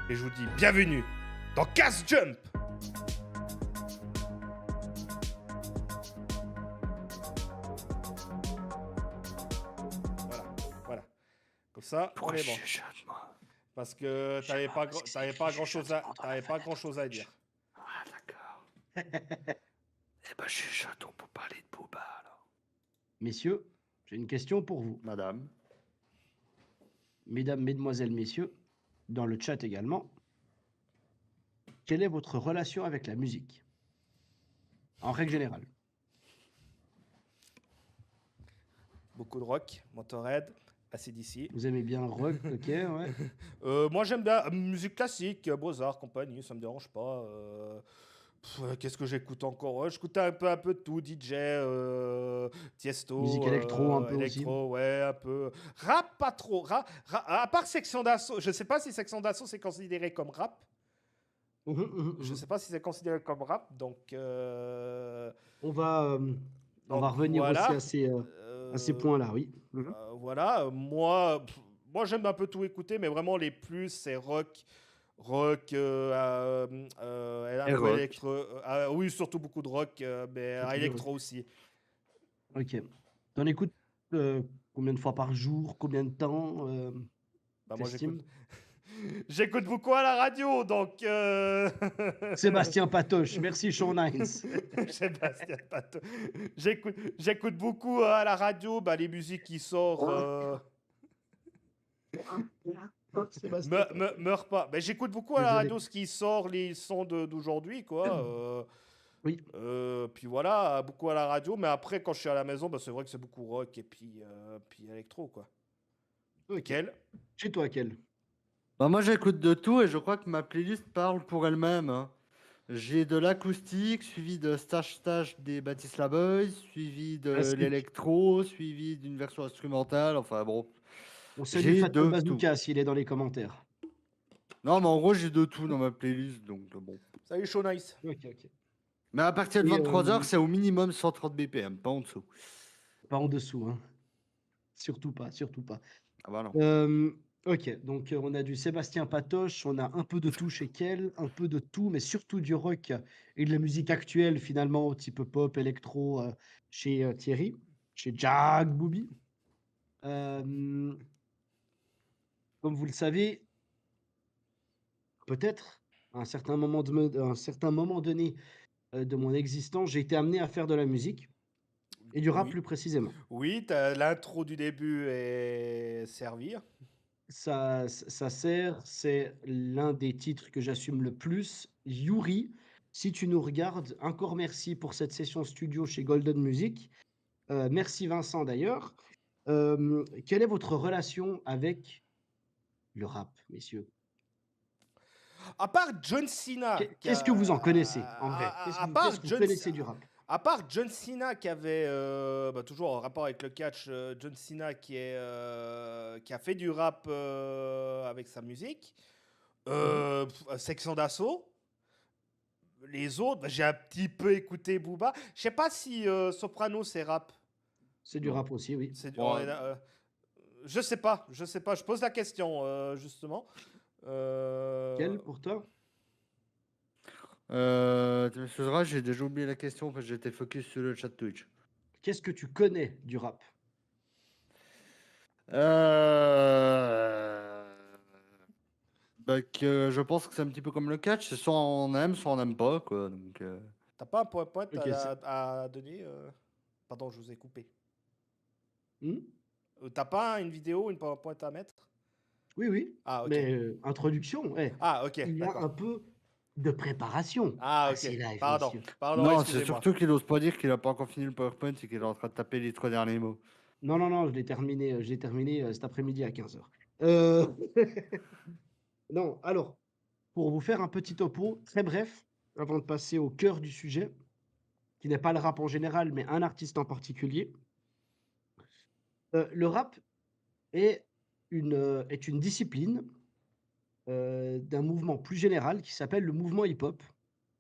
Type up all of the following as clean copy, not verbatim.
et je vous dis bienvenue dans Casse Jump. Voilà. Comme ça, Pourquoi on est je bon. chuchote, moi? Parce que t'avais pas grand-chose à dire. Ah, d'accord. Eh ben, chuchotons pour parler de Booba, alors. Messieurs, j'ai une question pour vous. Madame. Mesdames, mesdemoiselles, messieurs, dans le chat également, quelle est votre relation avec la musique? En règle générale. Beaucoup de rock, Motorhead, AC/DC. Vous aimez bien rock, ok, ouais. Moi, j'aime bien musique classique, Beaux-Arts, compagnie, ça me dérange pas. Qu'est-ce que j'écoute encore? J'écoute un peu de tout, DJ, Tiesto, Musique électro un peu aussi. électro, ouais, un peu. Rap, pas trop. À part Section d'Assaut, je sais pas si Section d'Assaut c'est considéré comme rap. Je sais pas si c'est considéré comme rap, donc. On va Donc revenir voilà. aussi à ces points-là, oui. Voilà, moi j'aime un peu tout écouter, mais vraiment les plus c'est rock, un Et peu rock. électro. Oui, surtout beaucoup de rock, mais Surtout du électro rock. aussi. Ok. T'en écoutes combien de fois par jour? Combien de temps Bah, moi t'estimes? j'écoute beaucoup à la radio, donc. Sébastien Patoche, merci Sean Hines. Sébastien Pato. J'écoute beaucoup à la radio les musiques qui sortent. Sébastien Meurs pas. Ben, j'écoute beaucoup à la Désolé. radio ce qui sort, les sons d'aujourd'hui, quoi. Oui. Puis voilà, beaucoup à la radio. Mais après, quand je suis à la maison, c'est vrai que c'est beaucoup rock et puis électro, quoi. Ok. Quel? Chez toi, quel? Bah, moi, j'écoute de tout et je crois que ma playlist parle pour elle-même, hein. J'ai de l'acoustique, suivi de Stage des Baptiste Boys, suivi de Classique. l'électro, suivi d'une version instrumentale. Enfin bon, On salue j'ai Fatal de tout. Bazooka s'il est dans les commentaires. Non, mais en gros, j'ai de tout dans ma playlist, donc bon. Salut, Show Nice. Ok. Mais à partir de Et, 23h, c'est au minimum 130 BPM, pas en dessous. Pas en dessous, hein. Surtout pas. Ah bah non. Ok, donc on a du Sébastien Patoche, on a un peu de tout chez Kel, un peu de tout, mais surtout du rock et de la musique actuelle finalement, type pop, électro, chez Thierry, chez Jack Booby. Euh, Comme vous le savez, peut-être, à un certain moment donné de mon existence, j'ai été amené à faire de la musique, et du rap Oui. plus précisément. Oui, l'intro du début est servir. Ça sert, c'est l'un des titres que j'assume le plus. Yuri, si tu nous regardes, encore merci pour cette session studio chez Golden Music. Merci Vincent d'ailleurs. Quelle est votre relation avec le rap, messieurs? À part John Cena, Qu'est-ce que vous en connaissez, en vrai? à Qu'est-ce part que vous John, connaissez du rap? à part John Cena qui avait toujours en rapport avec le catch, John Cena qui a fait du rap avec sa musique, Section d'Assaut. Les autres, j'ai un petit peu écouté Booba. Je sais pas si Soprano c'est rap. C'est du rap aussi, oui. On est là, je sais pas. Je pose la question justement. Quel pour toi? Tu m'excuseras, j'ai déjà oublié la question parce que j'étais focus sur le chat Twitch. Qu'est-ce que tu connais du rap? Je pense que c'est un petit peu comme le catch, c'est soit on aime, soit on n'aime pas, quoi. Donc, T'as pas un point Ok, à donner Pardon, je vous ai coupé. Hmm. T'as pas une vidéo, une PowerPoint à mettre? Oui, Ah, ok. mais introduction, Ah, ok, il y a d'accord. un peu de préparation Ah, à ok. ces lives, Pardon, messieurs. non, c'est excusez-moi. surtout qu'il n'ose pas dire qu'il a pas encore fini le PowerPoint et qu'il est en train de taper les 3 derniers mots. Non, je l'ai terminé cet après-midi à 15h. Non, alors, pour vous faire un petit topo, très bref, avant de passer au cœur du sujet, qui n'est pas le rap en général, mais un artiste en particulier. Le rap est une discipline d'un mouvement plus général qui s'appelle le mouvement hip-hop,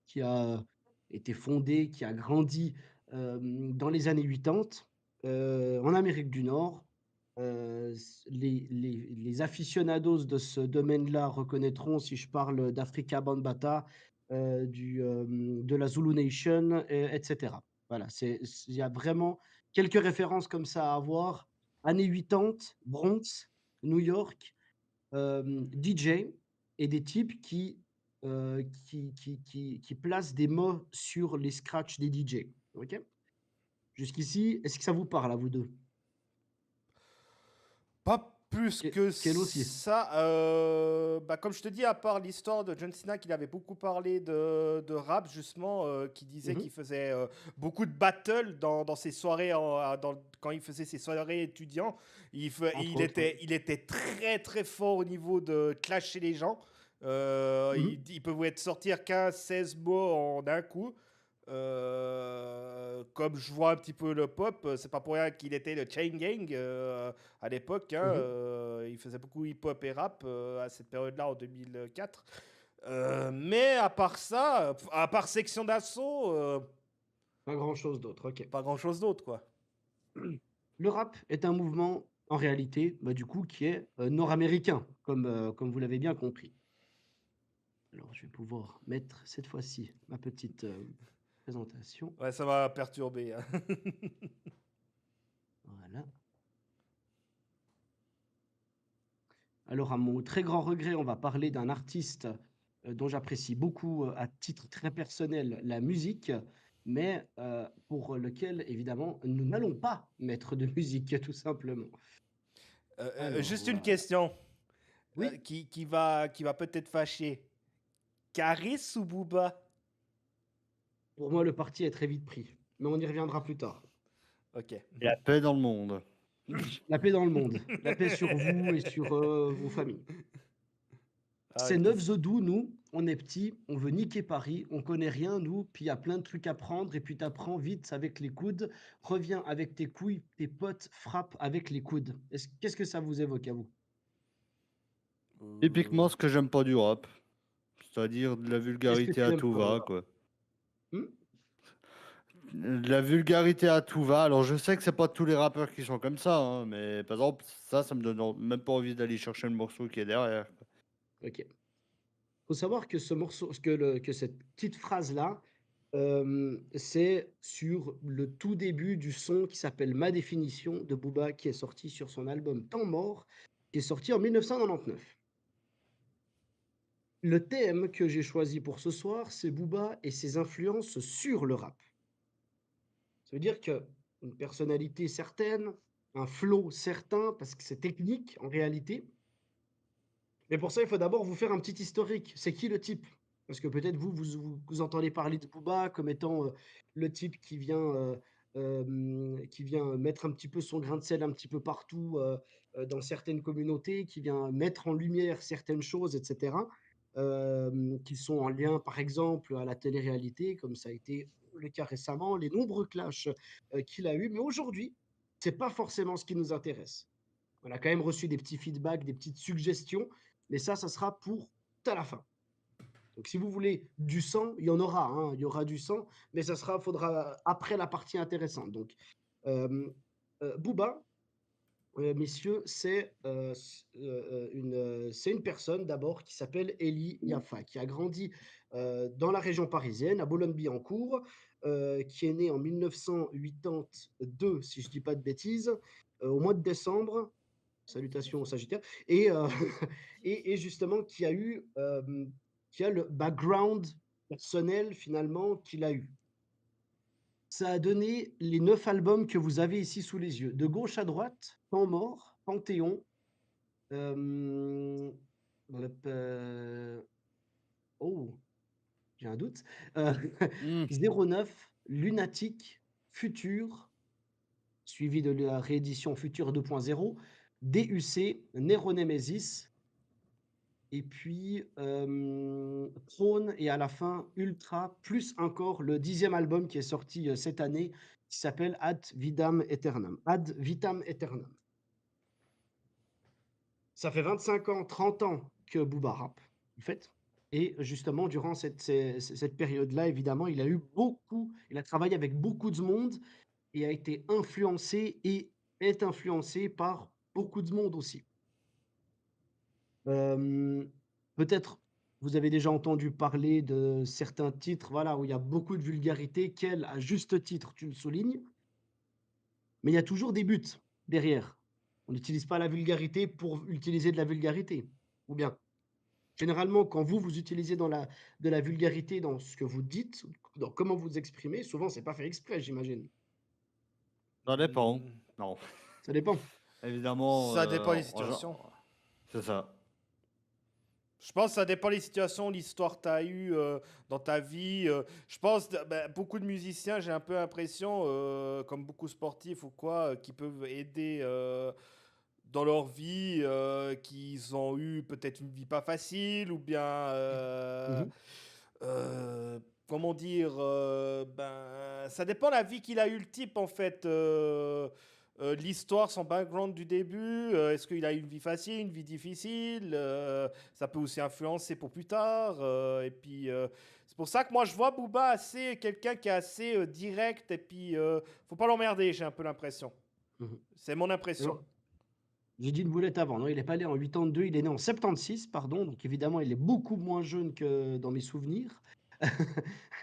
qui a été fondé, qui a grandi dans les années 80 en Amérique du Nord, Les aficionados de ce domaine-là reconnaîtront si je parle d'Africa Bambaataa, de la Zulu Nation, et cetera. Voilà, il y a vraiment quelques références comme ça à avoir. Années 80, Bronx, New York, DJ et des types qui placent des mots sur les scratchs des DJ. OK? Jusqu'ici, est-ce que ça vous parle à vous 2? Pas plus que Quel aussi? ça. Bah, comme je te dis, à part l'histoire de John Cena, qu'il avait beaucoup parlé de rap, justement, qui disait Mmh. qu'il faisait beaucoup de battles dans ses soirées, quand il faisait ses soirées étudiants. Entre autres, ouais. Il était très très fort au niveau de clasher les gens. Mmh. Il pouvait te sortir 15, 16 mots en un coup. Comme je vois un petit peu le pop, c'est pas pour rien qu'il était le Chain Gang à l'époque. Hein, Mmh. il faisait beaucoup hip-hop et rap à cette période-là en 2004. Mais à part ça, à part Section d'Assaut, Pas grand-chose d'autre, OK. pas grand-chose d'autre, quoi. Le rap est un mouvement, en réalité, bah, du coup, qui est, nord-américain, comme vous l'avez bien compris. Alors, je vais pouvoir mettre, cette fois-ci, ma petite, présentation. Ouais, ça m'a perturbé. Hein. Voilà. Alors, à mon très grand regret, on va parler d'un artiste, dont j'apprécie beaucoup, à titre très personnel, la musique, mais, pour lequel, évidemment, nous n'allons pas mettre de musique, tout simplement. Alors, Juste une question oui, qui va peut-être fâcher. Caris ou Booba? pour moi, le parti est très vite pris, mais on y reviendra plus tard. Ok. La paix dans le monde. La paix dans le monde, la paix sur vous et sur, vos familles. Ah, C'est 9 Zodou, nous, on est petits, on veut niquer Paris, on connaît rien, nous, puis il y a plein de trucs à prendre, et puis t'apprends vite avec les coudes, reviens avec tes couilles, tes potes frappent avec les coudes. Qu'est-ce que ça vous évoque à vous? Typiquement ce que j'aime pas du rap. C'est-à-dire de la Qu'est-ce que vulgarité tu à n'aimes tout pas dans le va, rap? quoi. Hmm. De la vulgarité à tout va. Alors je sais que c'est pas tous les rappeurs qui sont comme ça, hein, mais par exemple, ça me donne même pas envie d'aller chercher le morceau qui est derrière. Ok. Faut savoir que ce morceau, que cette petite phrase-là, c'est sur le tout début du son qui s'appelle Ma définition de Booba, qui est sorti sur son album Temps mort, qui est sorti en 1999. Le thème que j'ai choisi pour ce soir, c'est Booba et ses influences sur le rap. Ça veut dire qu'une personnalité certaine, un flow certain, parce que c'est technique en réalité. Mais pour ça, il faut d'abord vous faire un petit historique. C'est qui le type? Parce que peut-être vous entendez parler de Booba comme étant le type qui vient mettre un petit peu son grain de sel un petit peu partout dans certaines communautés, qui vient mettre en lumière certaines choses, etc., qui sont en lien, par exemple, à la télé-réalité, comme ça a été le cas récemment, les nombreux clashs qu'il a eu. Mais aujourd'hui, c'est pas forcément ce qui nous intéresse. On a quand même reçu des petits feedbacks, des petites suggestions, mais ça sera pour tout à la fin. Donc si vous voulez du sang, il y en aura, hein, il y aura du sang, mais faudra après la partie intéressante. Donc, Booba, messieurs, c'est une personne d'abord qui s'appelle Eli Yaffa, qui a grandi dans la région parisienne, à Boulogne-Billancourt, qui est né en 1982, si je ne dis pas de bêtises, au mois de décembre. Salutations aux Sagittaires. Et, et justement, qui a le background personnel finalement qu'il a eu. Ça a donné les 9 albums que vous avez ici sous les yeux. De gauche à droite, Temps mort, Panthéon, euh, oh, j'ai un doute, euh, Hmm. 09, Lunatique, Futur, suivi de la réédition Futur 2.0, DUC, Neronemesis, et puis Trône, et à la fin Ultra, plus encore le 10e album qui est sorti cette année, qui s'appelle Ad Vitam Aeternam. Ad Vitam Aeternam. Ça fait 25 ans, 30 ans que Booba rappe, en fait. Et justement, durant cette période-là, évidemment, il a travaillé avec beaucoup de monde et a été influencé et est influencé par beaucoup de monde aussi. Hem, peut-être vous avez déjà entendu parler de certains titres, voilà, où il y a beaucoup de vulgarité, quel, à juste titre, tu le soulignes, mais il y a toujours des buts derrière. On n'utilise pas la vulgarité pour utiliser de la vulgarité, ou bien? Généralement, quand vous utilisez de la vulgarité dans ce que vous dites, dans comment vous exprimez, souvent c'est pas fait exprès, j'imagine. Ça dépend. Hmm, Non, Ça dépend. évidemment, ça dépend des en gen situations. c'est ça. Je pense que ça dépend des situations, l'histoire que tu as eue dans ta vie. Je pense que beaucoup de musiciens, j'ai un peu l'impression, comme beaucoup de sportifs ou quoi, qui peuvent aider dans leur vie, qu'ils ont eu peut-être une vie pas facile ou bien, Mmh. comment dire, ça dépend de la vie qu'il a eu le type en fait. L'histoire, son background du début, est-ce qu'il a eu une vie facile, une vie difficile, ça peut aussi influencer pour plus tard. Et puis, c'est pour ça que moi je vois Booba assez, quelqu'un qui est assez direct et puis faut pas l'emmerder, j'ai un peu l'impression. Mmh. C'est mon impression. Alors, j'ai dit une boulette avant, non, il est pas né en 82, il est né en 76, pardon, donc évidemment, il est beaucoup moins jeune que dans mes souvenirs.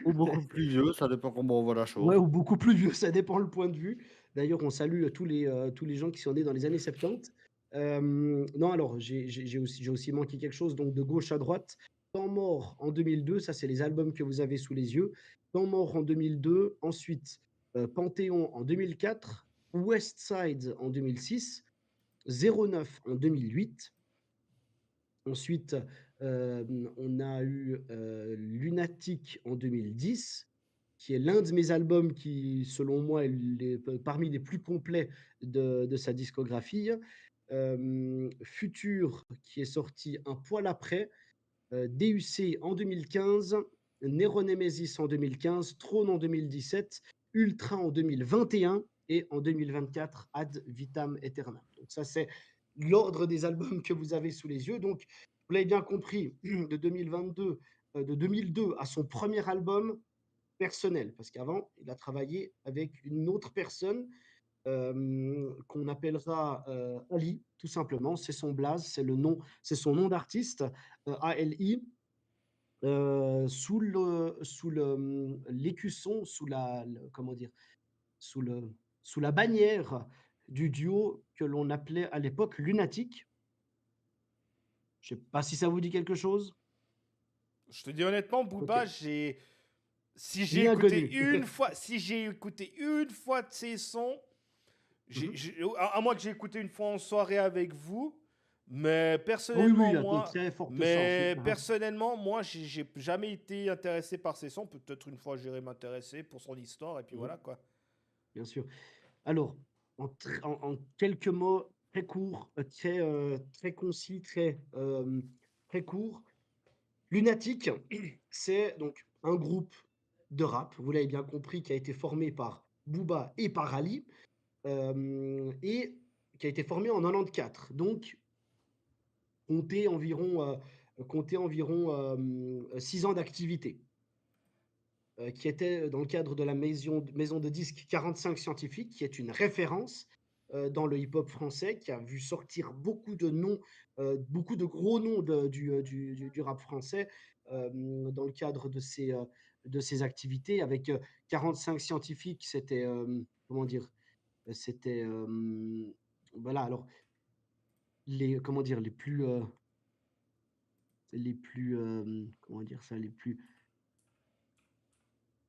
Ou beaucoup plus vieux, ça dépend comment on voit la Ouais, chose. ou beaucoup plus vieux, ça dépend le point de vue. D'ailleurs, on salue, tous les gens qui sont nés dans les années 70. Non, alors j'ai aussi manqué quelque chose, donc de gauche à droite. Temps mort en 2002, ça c'est les albums que vous avez sous les yeux. Temps mort en 2002, ensuite, Panthéon en 2004, West Side en 2006, 09 en 2008. Ensuite, on a eu, Lunatic en 2010, qui est l'un de mes albums qui, selon moi, est parmi les plus complets de sa discographie. Future, qui est sorti un poil après, DUC en 2015, Neronemesis en 2015, Throne en 2017, Ultra en 2021 et en 2024, Ad Vitam Aeternam. Donc ça, c'est l'ordre des albums que vous avez sous les yeux. Donc, vous l'avez bien compris, de 2022, de 2002 à son premier album personnel, parce qu'avant, il a travaillé avec une autre personne qu'on appellera Ali, tout simplement. C'est son blaze, c'est le nom, c'est son nom d'artiste, Ali. Sous le, l'écusson, sous la le comment dire? Sous le sous la bannière du duo que l'on appelait à l'époque Lunatic. Je sais pas si ça vous dit quelque chose? Je te dis honnêtement, OK. Booba, si j'ai Ni écouté inconnu. une fois, si j'ai écouté une fois de ses sons, Mmh. à moins que j'ai écouté une fois en soirée avec vous, mais Ah oui, oui, il personnellement, y a de moi, très fortes chances, oui. mais Hein, hein. personnellement, moi, j'ai jamais été intéressé par ses sons. Peut-être une fois, j'irai m'intéresser pour son histoire et puis Mmh. voilà quoi. Bien sûr. Alors, en quelques mots très courts, très concis, très courts, Lunatic, c'est donc un groupe de rap, vous l'avez bien compris, qui a été formé par Booba et par Ali, et qui a été formé en 94. Donc, comptez environ, comptez environ 6 ans d'activité, qui était dans le cadre de la maison de disques 45 Scientifique, qui est une référence dans le hip-hop français, qui a vu sortir beaucoup de noms, beaucoup de gros noms du rap français dans le cadre de ces activités. Avec 45 Scientifique, c'était, comment dire, c'était, voilà, alors, comment dire, comment dire ça,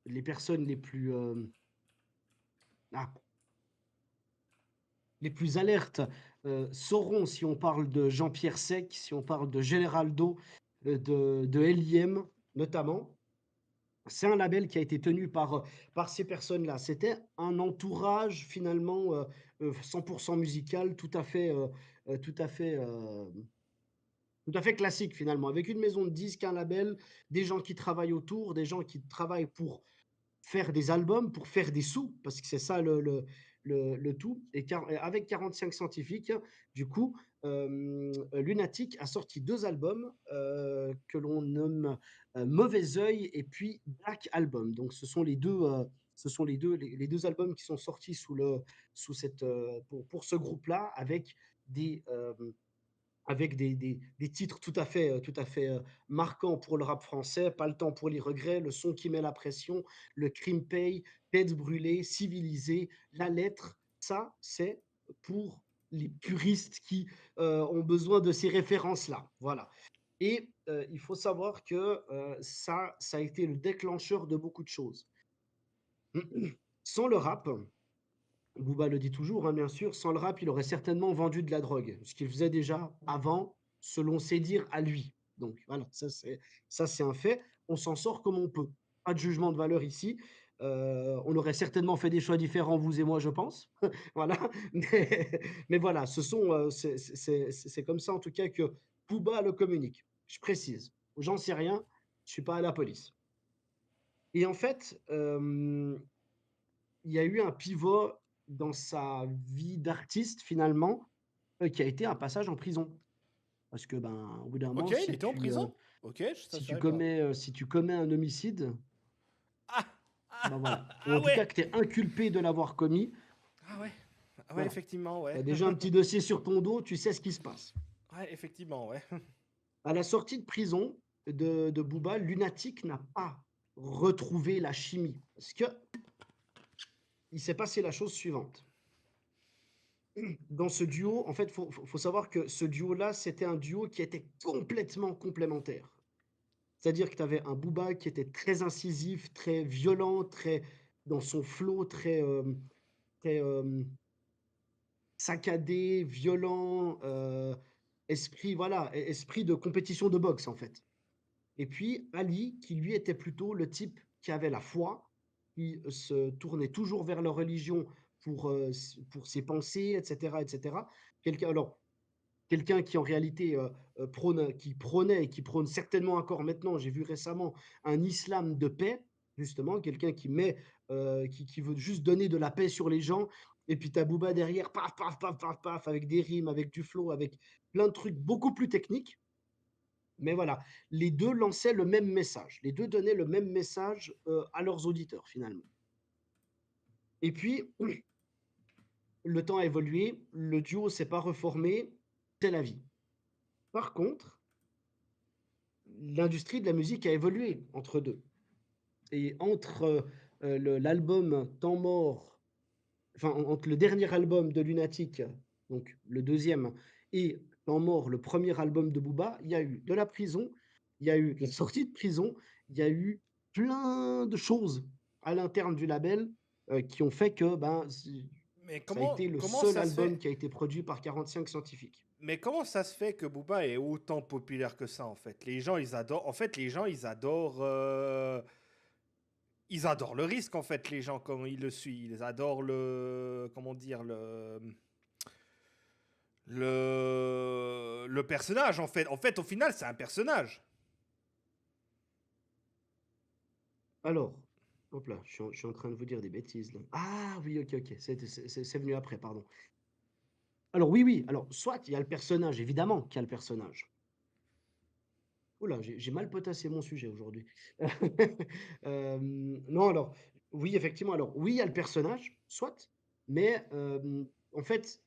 les personnes ah, les plus alertes, sauront si on parle de Jean-Pierre Sec, si on parle de Generaldo, de L.I.M notamment. C'est un label qui a été tenu par ces personnes-là. C'était un entourage finalement, 100 musical, tout à fait, tout à fait classique finalement, avec une maison de disques, un label, des gens qui travaillent autour, des gens qui travaillent pour faire des albums, pour faire des sous, parce que c'est ça le tout. Et avec 45 Scientifiques, du coup, Lunatic a sorti 2 albums, que l'on nomme, Mauvais Œil et puis Black Album. Donc ce sont les 2 albums qui sont sortis sous cette, pour ce groupe-là, avec des, avec des titres tout à fait marquants pour le rap français. Pas le temps pour les regrets, le son qui met la pression, le crime paye, tête brûlée, civilisé, la lettre. Ça, c'est pour les puristes qui ont besoin de ces références-là. Voilà. Et il faut savoir que ça a été le déclencheur de beaucoup de choses. Sans le rap, Booba le dit toujours, hein, bien sûr, sans le rap, il aurait certainement vendu de la drogue, ce qu'il faisait déjà avant, selon ses dires à lui. Donc voilà, ça c'est un fait. On s'en sort comme on peut. Pas de jugement de valeur ici. On aurait certainement fait des choix différents, vous et moi, je pense. Voilà. Mais voilà, c'est comme ça en tout cas que Booba le communique. Je précise. J'en sais rien. Je suis pas à la police. Et en fait, il y a eu un pivot dans sa vie d'artiste finalement, qui a été un passage en prison. Parce que, ben, au bout d'un Ok, moment, il était en prison. Ok, ça je savais pas. si tu commets un homicide, Ah, ah, ben ah, voilà, ou ah en tout cas ouais. que tu es inculpé de l'avoir commis, Ah ouais. Ah ouais, voilà. effectivement, Tu ouais. as déjà un petit dossier sur ton dos, tu sais ce qui se passe. Ouais, effectivement, ouais. À la sortie de prison de Booba, Lunatic n'a pas retrouvé la chimie. Parce que il s'est passé la chose suivante. Dans ce duo, en fait, faut savoir que ce duo-là, c'était un duo qui était complètement complémentaire. C'est-à-dire que tu avais un Booba qui était très incisif, très violent, très dans son flow, très, saccadé, violent, esprit voilà, esprit de compétition de boxe, en fait. Et puis Ali, qui lui était plutôt le type qui avait la foi, qui se tournait toujours vers la religion pour ses pensées, et cetera, et cetera. Quelqu'un qui en réalité qui prônait et qui prône certainement encore maintenant, j'ai vu récemment un islam de paix, justement, quelqu'un qui veut juste donner de la paix sur les gens, et puis t'as Booba derrière, paf, paf, paf, paf, paf, avec des rimes, avec du flow, avec plein de trucs beaucoup plus techniques. Mais voilà, les deux lançaient le même message, les deux donnaient le même message à leurs auditeurs finalement. Et puis, le temps a évolué, le duo s'est pas reformé, c'est la vie. Par contre, l'industrie de la musique a évolué entre deux. Et entre l'album Temps mort, enfin entre le dernier album de Lunatic, donc le deuxième, et Temps mort, le premier album de Booba, il y a eu de la prison, il y a eu la sortie de prison, il y a eu plein de choses à l'interne du label qui ont fait que Mais ça a été le comment seul ça se album fait? qui a été produit par 45 scientifiques. Mais comment ça se fait que Booba est autant populaire que ça en fait? Les gens ils adorent. En fait, les gens ils adorent. Ils adorent le risque en fait. Les gens comme ils le suivent, ils adorent le. Comment dire le personnage en fait. En fait, au final, c'est un personnage. Alors, hop là, je suis en train de vous dire des bêtises là. Ah oui, ok, ok, c'est venu après, pardon. Alors oui, oui, alors soit il y a le personnage, évidemment qu'il y a le personnage. Oula, j'ai mal potassé mon sujet aujourd'hui. Non, alors, oui, effectivement, alors oui, il y a le personnage, soit, mais en fait,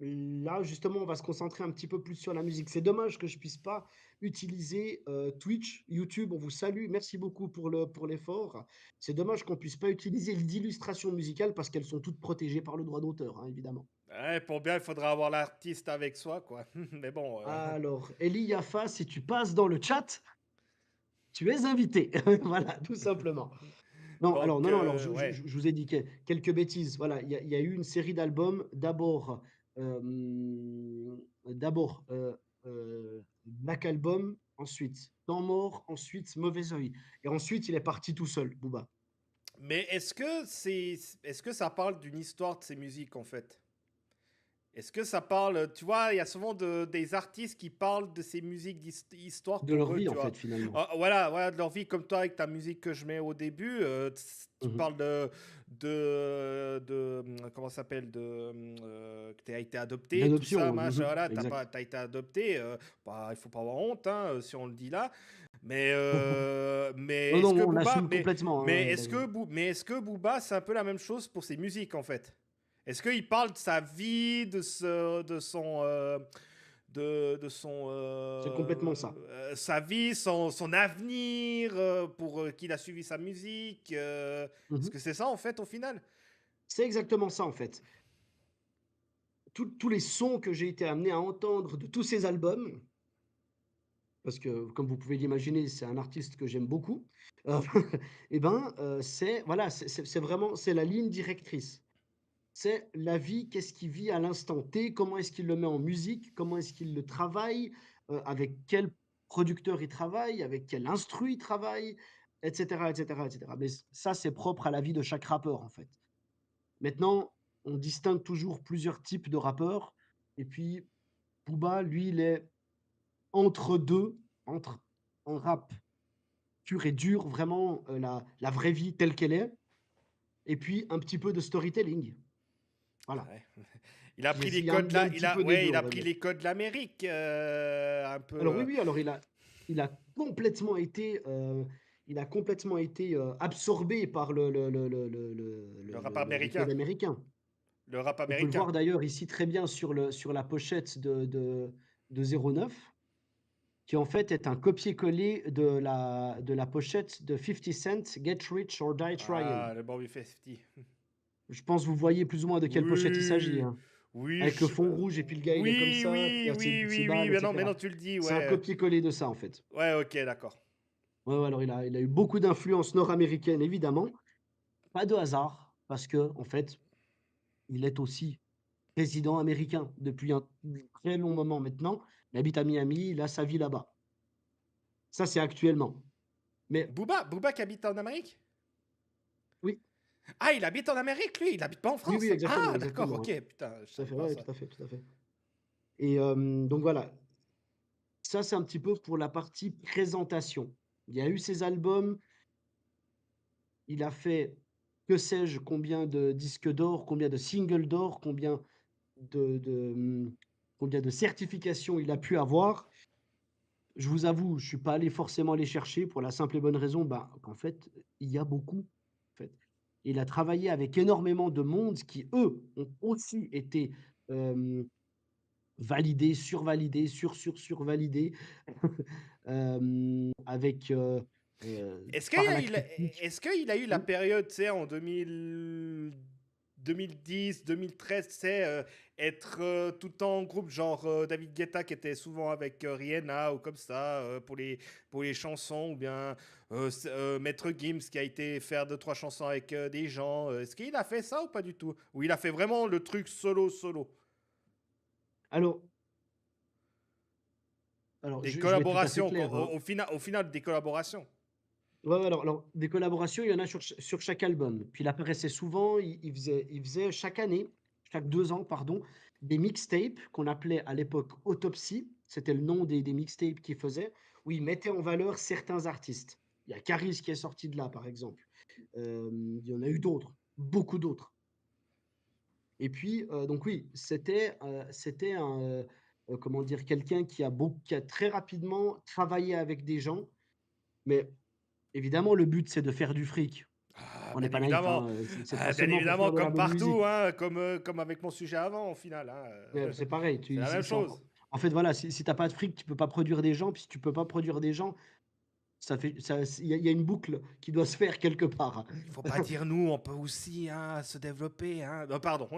là, justement, on va se concentrer un petit peu plus sur la musique. C'est dommage que je puisse pas utiliser Twitch, YouTube. On vous salue. Merci beaucoup pour l'effort. C'est dommage qu'on puisse pas utiliser d'illustrations musicales parce qu'elles sont toutes protégées par le droit d'auteur, hein, évidemment. Ouais, pour bien, il faudra avoir l'artiste avec soi, quoi. Mais bon. Alors, Eli Yafa, si tu passes dans le chat, tu es invité. Voilà, tout simplement. Non, alors, Donc, non, non, alors, ouais. je vous ai dit quelques bêtises. Voilà, il y a eu une série d'albums. D'abord, Black Album, ensuite Temps mort, ensuite Mauvais Oeil. Et ensuite, il est parti tout seul, Booba. Mais est-ce que ça parle d'une histoire de ces musiques en fait? Est-ce que ça parle, tu vois, il y a souvent des artistes qui parlent de ces musiques d'histoire De pour leur eux, vie, tu en vois. fait, finalement. Ah, voilà, voilà, de leur vie, comme toi avec ta musique que je mets au début, tu Mhm. parles comment ça s'appelle, que tu as été adopté, tout ça, D'adoption, machin, voilà, exact. t'as été adopté, bah, il faut pas avoir honte, hein, si on le dit là. Mais Non, est-ce non, que on Booba, assume complètement, hein, David. mais est-ce que Booba, c'est un peu la même chose pour ses musiques en fait? Est-ce qu'il parle de sa vie, de son C'est complètement ça. sa vie, son avenir, pour qu'il a suivi sa musique. Est-ce Mhm. que c'est ça en fait au final? C'est exactement ça en fait. Tous les sons que j'ai été amené à entendre de tous ces albums, parce que comme vous pouvez l'imaginer, c'est un artiste que j'aime beaucoup, euh, et ben c'est voilà, c'est vraiment c'est la ligne directrice. C'est la vie, qu'est-ce qu'il vit à l'instant T, comment est-ce qu'il le met en musique, comment est-ce qu'il le travaille, avec quel producteur il travaille, avec quel instru il travaille, etc., etc., etc. Mais ça, c'est propre à la vie de chaque rappeur, en fait. Maintenant, on distingue toujours plusieurs types de rappeurs. Et puis, Booba, lui, il est entre deux, entre un rap pur et dur, vraiment la vraie vie telle qu'elle est, et puis un petit peu de storytelling. Voilà. Ouais. Il a pris les Il y a, codes il y a là, un petit peu des deux, il on a va pris dire. les codes de l'Amérique, un peu. Alors oui, oui, alors il a complètement été absorbé par Le rap les américain. codes américains. Le rap On peut le américain. voir d'ailleurs ici très bien sur la pochette de 09, qui en fait est un copier-coller de la pochette de 50 Cent, Get Rich or Die Trying. Ah, le Bobby 50. Je pense que vous voyez plus ou moins de quelle pochette il s'agit, Oui, hein. oui, Avec le fond rouge et puis le gars il est comme oui, ça, puis il y oui, a ses, oui, ses oui, oui, balles, mais etc. non, tu le dis, C'est un ouais. copier-coller de ça en fait. Ouais, ok, d'accord. Ouais, ouais, alors il a eu beaucoup d'influence nord-américaine, évidemment. Pas de hasard, parce que en fait, il est aussi président américain depuis un très long moment maintenant. Il habite à Miami, il a sa vie là-bas. Ça, c'est actuellement. Mais Booba qui habite en Amérique? oui, Ah, il habite en Amérique, lui, il habite pas en oui, oui, France. exactement, Ah, d'accord, exactement, ok, ouais. putain, je Tout à savais fait, pas ouais, ça. tout à fait, tout à fait. Et donc voilà, ça, c'est un petit peu pour la partie présentation. Il y a eu ses albums, il a fait, que sais-je, combien de disques d'or, combien de singles d'or, combien de certifications il a pu avoir. Je vous avoue, je suis pas allé forcément les chercher pour la simple et bonne raison, bah, qu'en fait, il y a beaucoup, en fait. Il a travaillé avec énormément de monde qui, eux, ont aussi été, validés, survalidés, survalidés, avec, Est-ce qu'il par a, la il a- critique. est-ce qu'il a eu la Mmh. période, tu sais, en 2010, 2013, tu sais, être tout le temps en groupe, genre David Guetta qui était souvent avec Rihanna ou comme ça, pour les chansons, ou bien Maître Gims qui a été faire deux, trois chansons avec des gens. Est-ce qu'il a fait ça ou pas du tout? Ou il a fait vraiment le truc solo, solo? Alors alors Des je vais être tout à fait collaborations, clair, hein. au final, des collaborations. Ouais, ouais, alors des collaborations, il y en a sur chaque album. Puis il apparaissait souvent, il faisait chaque année, chaque 2 ans, pardon, des mixtapes qu'on appelait à l'époque Autopsy. C'était le nom des mixtapes qu'il faisait, où il mettait en valeur certains artistes. Il y a Caris qui est sorti de là, par exemple. Il y en a eu d'autres, beaucoup d'autres. Et puis, donc oui, c'était comment dire, quelqu'un qui a très rapidement travaillé avec des gens, mais évidemment, le but, c'est de faire du fric. Ah, On n'est bien pas naïf, évidemment. hein, c'est pas Ah, bien seulement pour évidemment, faire de la comme bonne partout, musique. hein, comme avec mon sujet avant, au final. Hein, C'est pareil, c'est la même c'est chose. en fait, voilà, si tu pas de fric, tu peux pas produire des gens, puis si tu peux pas produire des gens, il y a une boucle qui doit se faire quelque part. Il faut pas dire nous, on peut aussi hein, se développer. Hein. Non, pardon.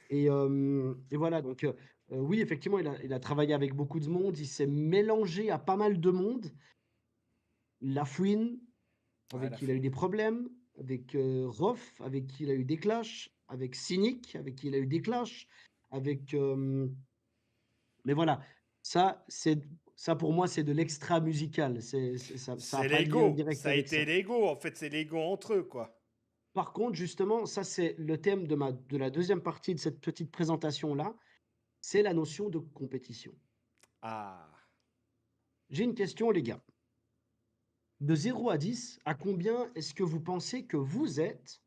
Et voilà, donc oui, effectivement, il a travaillé avec beaucoup de monde, il s'est mélangé à pas mal de monde. Lafouine, Ouais, avec la qui il a eu fouine. des problèmes, avec Rof, avec qui il a eu des clashs, avec Cynic, avec qui il a eu des clashs, avec. Mais voilà, ça, c'est ça pour moi, c'est de l'extra musical. Ça a C'est pas de lien l'ego. direct Ça a avec été ça. l'ego. En fait, c'est l'ego entre eux, quoi. Par contre, justement, ça, c'est le thème de la deuxième partie de cette petite présentation-là, c'est la notion de compétition. Ah. J'ai une question, les gars. De 0 à 10, à combien est-ce que vous pensez que vous êtes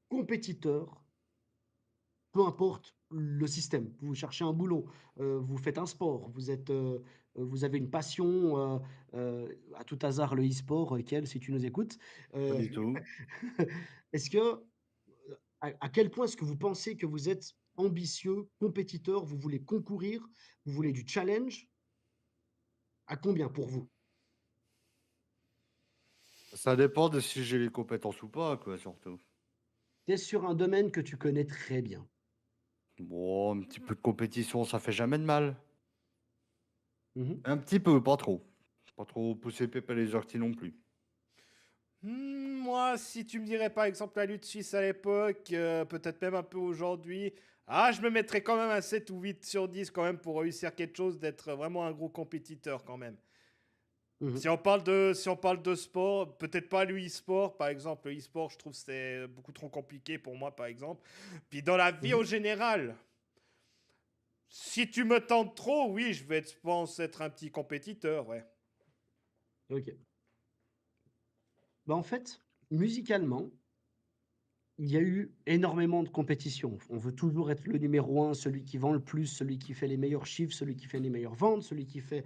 compétiteur peu importe le système. Vous cherchez un boulot, vous faites un sport, vous avez une passion, à tout hasard le e-sport, Kel, si tu nous écoutes, Pas heu, du tout. est-ce que, à quel point est-ce que vous pensez que vous êtes ambitieux, compétiteur, vous voulez concourir, vous voulez du challenge? À combien pour vous? Ça dépend de si j'ai les compétences ou pas, quoi, surtout. Tu es sur un domaine que tu connais très bien. Bon, un petit peu de compétition, ça fait jamais de mal. Mmh. Un petit peu, pas trop. Pas trop pousser pépé les orties non plus. Moi, si tu me dirais par exemple la lutte suisse à l'époque, peut-être même un peu aujourd'hui, je me mettrais quand même un 7 ou 8 sur 10 quand même pour réussir quelque chose, d'être vraiment un gros compétiteur quand même. Mmh. Si on parle de sport, peut-être pas le e-sport, par exemple. Le e-sport, je trouve que c'est beaucoup trop compliqué pour moi, par exemple. Puis dans la vie Mmh. au général, si tu me tentes trop, oui, je pense être un petit compétiteur, ouais. OK. Bah, en fait, musicalement, il y a eu énormément de compétition. On veut toujours être le numéro un, celui qui vend le plus, celui qui fait les meilleurs chiffres, celui qui fait les meilleures ventes, celui qui fait,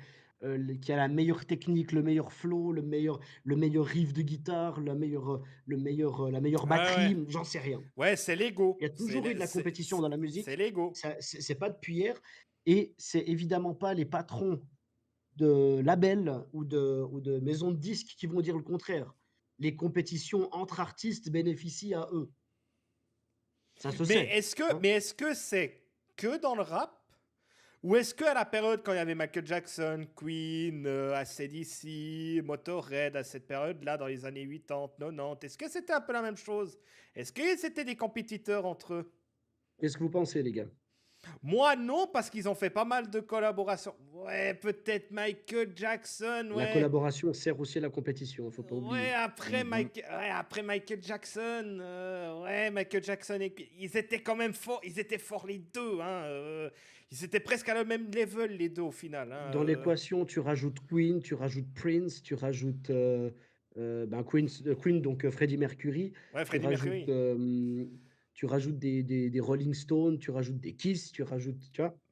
qui a la meilleure technique, le meilleur flow, le meilleur riff de guitare, la meilleure Ouais, ouais. batterie, j'en sais rien. Ouais, c'est l'ego. Il y a toujours eu de la compétition dans la C'est musique, l'ego. ça c'est pas depuis hier et c'est évidemment pas les patrons de labels ou de maisons de disques qui vont dire le contraire. Les compétitions entre artistes bénéficient à eux. Ça se Mais sait, est-ce que, hein. mais est-ce que c'est que dans le rap? Ou est-ce qu'à la période quand il y avait Michael Jackson, Queen, AC/DC, Motorhead, à cette période-là, dans les années 80, 90, est-ce que c'était un peu la même chose? Est-ce que c'était des compétiteurs entre eux? Qu'est-ce que vous pensez, les gars? Moi, non, parce qu'ils ont fait pas mal de collaborations. Ouais, peut-être Michael Jackson, La ouais. collaboration sert aussi à la compétition, il faut pas Ouais, oublier. Mhm. après Michael Jackson, ouais, Michael Jackson, ils étaient quand même forts, ils étaient forts les deux, hein, ils étaient presque à le même level les deux au final, hein, Dans l'équation, tu rajoutes Queen, tu rajoutes Prince, tu rajoutes, ben, Queen donc Freddie Mercury, ouais, tu Freddie rajoutes, Mercury. des Rolling Stones, tu rajoutes des Kiss, tu vois?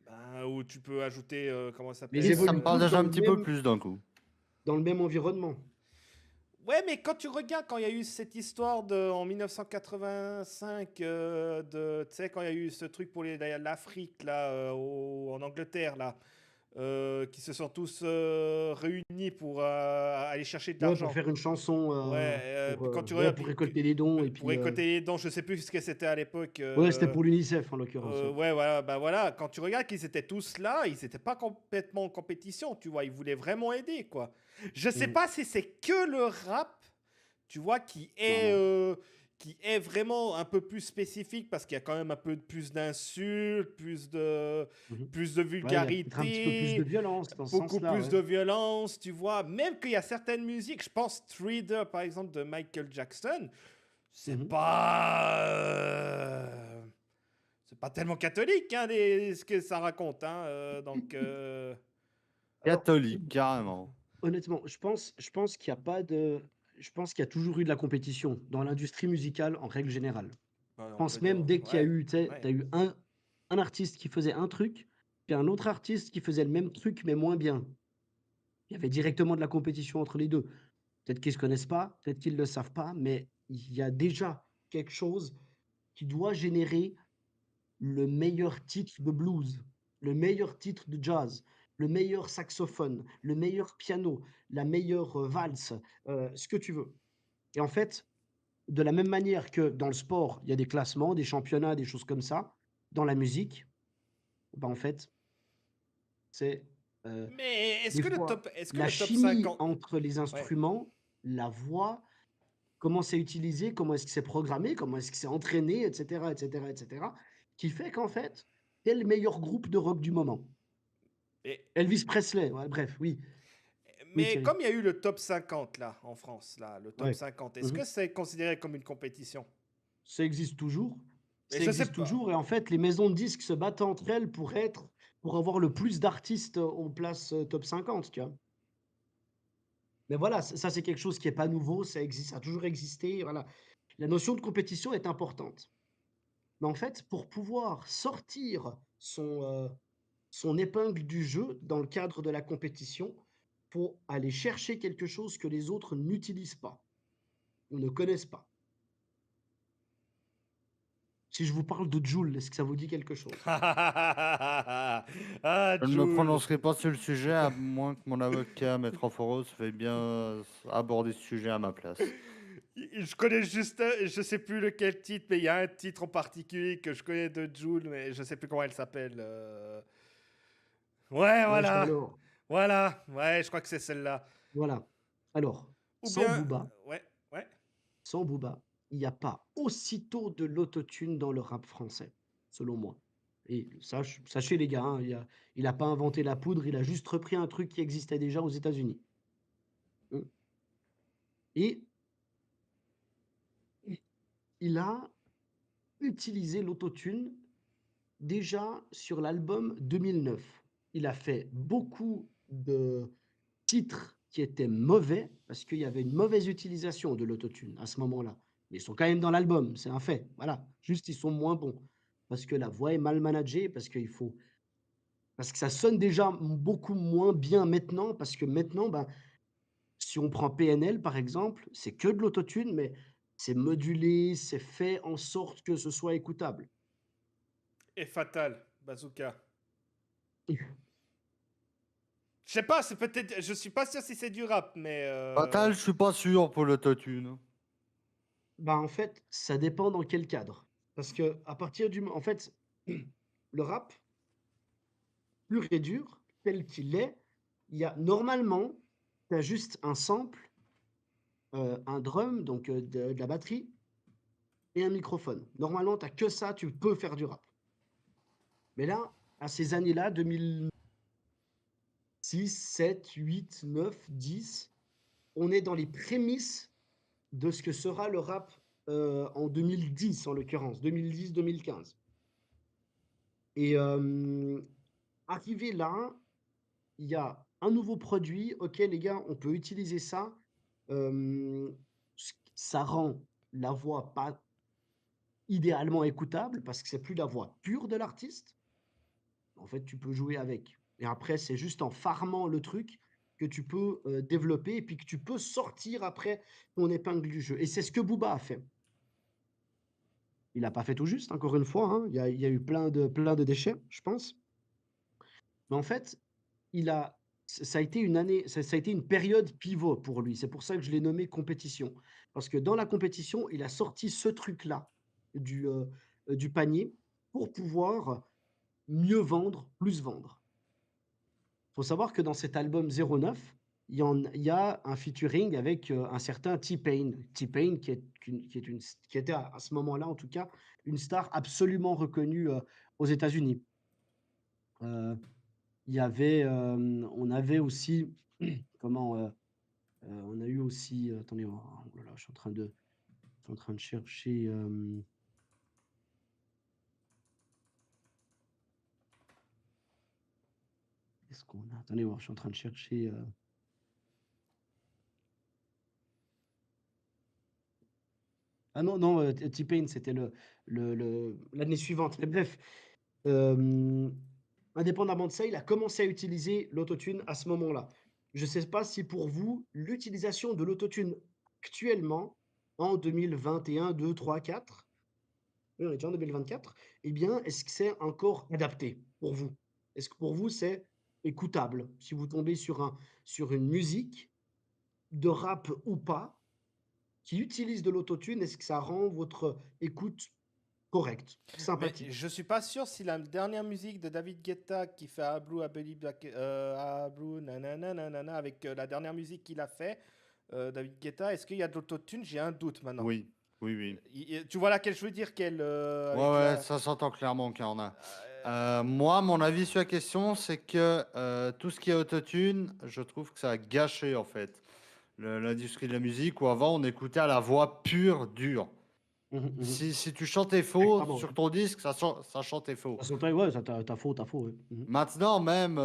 Ben, ou tu peux ajouter, comment ça Ils Et s'appelle ça me évoluent parle tous déjà un petit peu plus d'un coup. dans le même environnement. Ouais, mais quand tu regardes, quand il y a eu cette histoire en 1985, tu sais, quand il y a eu ce truc pour l'Afrique, là, en Angleterre, là, qui se sont tous réunis pour aller chercher de Ouais, pour l'argent. faire une chanson, Ouais, pour, puis quand tu ouais, regardes, pour récolter des dons et pour puis, récolter les dons, je sais plus ce que c'était à l'époque. ouais, c'était pour l'UNICEF en l'occurrence, ouais. Ouais, voilà, bah voilà, quand tu regardes qu'ils étaient tous là, ils n'étaient pas complètement en compétition, tu vois, ils voulaient vraiment aider, quoi. Je sais Mmh. pas si c'est que le rap, tu vois, Non, non. qui est vraiment un peu plus spécifique parce qu'il y a quand même un peu plus d'insultes, Mmh. plus de Ouais, il y a peut-être un petit peu plus de vulgarité, violence dans ce beaucoup sens-là, plus ouais. de violence, tu vois. Même qu'il y a certaines musiques, je pense Thriller par exemple de Michael Jackson, c'est Mmh. pas c'est pas tellement catholique hein, ce que ça raconte hein, donc Alors, Catholique, carrément. honnêtement, je pense qu'il y a pas de je pense qu'il y a toujours eu de la compétition dans l'industrie musicale en règle générale. ouais, Je on peut pense dire même dès qu'il y a ouais, eu, tu sais, tu ouais. as eu un artiste qui faisait un truc, puis un autre artiste qui faisait le même truc mais moins bien. Il y avait directement de la compétition entre les 2. Peut-être qu'ils se connaissent pas, peut-être qu'ils le savent pas, mais il y a déjà quelque chose qui doit générer le meilleur titre de blues, le meilleur titre de jazz, le meilleur saxophone, le meilleur piano, la meilleure, valse, ce que tu veux. Et en fait, de la même manière que dans le sport, il y a des classements, des championnats, des choses comme ça, dans la musique, bah, en fait, c'est, heu, Mais des fois est-ce que la le top chimie 50 entre les ouais. instruments, la voix, comment c'est utilisé, comment est-ce que c'est programmé, comment est-ce que c'est entraîné, et cetera, et cetera, et cetera, qui fait qu'en fait, tu es le meilleur groupe de rock du moment. Et- Elvis Presley, ouais, bref, oui. Oui, mais Thierry. comme il y a eu le top 50 là en France là, le top Ouais. 50, est-ce Mmh. que c'est considéré comme une compétition? Ça existe toujours. Mais Ça je sais existe pas. toujours et en fait, les maisons de disques se battent entre elles pour avoir le plus d'artistes aux places, top 50, tu vois? Mais voilà, ça c'est quelque chose qui est pas nouveau, ça a toujours existé, voilà. La notion de compétition est importante. Mais en fait, pour pouvoir sortir son épingle du jeu dans le cadre de la compétition, faut aller chercher quelque chose que les autres n'utilisent pas ou ne connaissent pas. Si je vous parle de Jul, est-ce que ça vous dit quelque chose? Ah, Je ne me Jul. prononcerai pas sur le sujet, à moins que mon avocat, Maître Amphoros, veuille bien aborder ce sujet à ma place. Je connais juste, je sais plus lequel titre, mais il y a un titre en particulier que je connais de Jul, mais je sais plus comment elle s'appelle. Ouais, Ouais, voilà. alors, Voilà. Ouais, je crois que c'est celle-là. voilà. Alors, Ou bien. Ouais, ouais. Sans Booba, il n'y a pas aussitôt de l'autotune dans le rap français, selon moi. Et sachez les gars, hein, il a pas inventé la poudre, il a juste repris un truc qui existait déjà aux États-Unis. Mm. Et il a utilisé l'autotune déjà sur l'album 2009. Il a fait beaucoup de titres qui étaient mauvais parce qu'il y avait une mauvaise utilisation de l'autotune à ce moment-là. Mais ils sont quand même dans l'album, c'est un fait. Voilà, juste ils sont moins bons parce que la voix est mal managée, parce que ça sonne déjà beaucoup moins bien maintenant, parce que maintenant, ben, si on prend PNL par exemple, c'est que de l'autotune, mais c'est modulé, c'est fait en sorte que ce soit écoutable. Et Fatal, Bazooka. Je sais pas, c'est peut-être. Je suis pas sûr si c'est du rap, mais. Fatal, je suis pas sûr pour l'autotune. Bah, en fait, ça dépend dans quel cadre. Parce que à partir du en fait, le rap pur et dur, tel qu'il est, il y a normalement, tu as juste un sample, un drum, donc de la batterie et un microphone. Normalement, tu as que ça, tu peux faire du rap. Mais là, à ces années-là, 2006, 7, 8, 9, 10, on est dans les prémices de ce que sera le rap en 2010, en l'occurrence, 2010-2015. Et arrivé là, il y a un nouveau produit, ok les gars, on peut utiliser ça. Ça rend la voix pas idéalement écoutable parce que c'est plus la voix pure de l'artiste. En fait, tu peux jouer avec. Et après, c'est juste en farmant le truc que tu peux développer et puis que tu peux sortir après ton épingle du jeu. Et c'est ce que Booba a fait. Il n'a pas fait tout juste, encore une fois, hein. Il y a eu plein de déchets, je pense. Mais en fait, il a ça a été une année, ça a été une période pivot pour lui. C'est pour ça que je l'ai nommé compétition. Parce que dans la compétition, il a sorti ce truc-là du panier pour pouvoir mieux vendre, plus vendre. Il faut savoir que dans cet album 09, il y a un featuring avec un certain T-Pain. T-Pain qui était à ce moment-là, en tout cas, une star absolument reconnue aux États-Unis. Il y avait, on avait aussi, comment, on a eu aussi, attendez, oh là là, je suis en train de chercher. Qu'est-ce qu'on a? Attendez, je suis en train de chercher. Ah non, non, T-Pain, c'était l'année suivante. Mais bref, indépendamment de ça, il a commencé à utiliser l'autotune à ce moment-là. Je ne sais pas si pour vous, l'utilisation de l'autotune actuellement, en 2021, 2, 3, 4, oui, on est déjà en 2024, eh bien, est-ce que c'est encore adapté pour vous? Est-ce que pour vous, c'est écoutable? Si vous tombez sur une musique, de rap ou pas, qui utilise de l'autotune, est-ce que ça rend votre écoute correcte, Mais sympathique? je suis pas sûr si la dernière musique de David Guetta qui fait Ablou, Abeli Black, Ablou, nanana, nanana, avec la dernière musique qu'il a fait, David Guetta, est-ce qu'il y a de l'autotune? J'ai un doute maintenant. Oui, oui, oui. Tu vois laquelle je veux dire, Ouais, avec ouais, la. ça s'entend clairement qu'il y en a. euh, Moi, mon avis sur la question, c'est que tout ce qui est autotune, je trouve que ça a gâché en fait l'industrie de la musique où avant on écoutait à la voix pure, dure. Mmh mh, mmh. Si tu chantais Ouais, faux clairement, sur ton disque, ça chantait faux. ça sentait ouais, ça tu faux, ouais. Mmh. Maintenant, même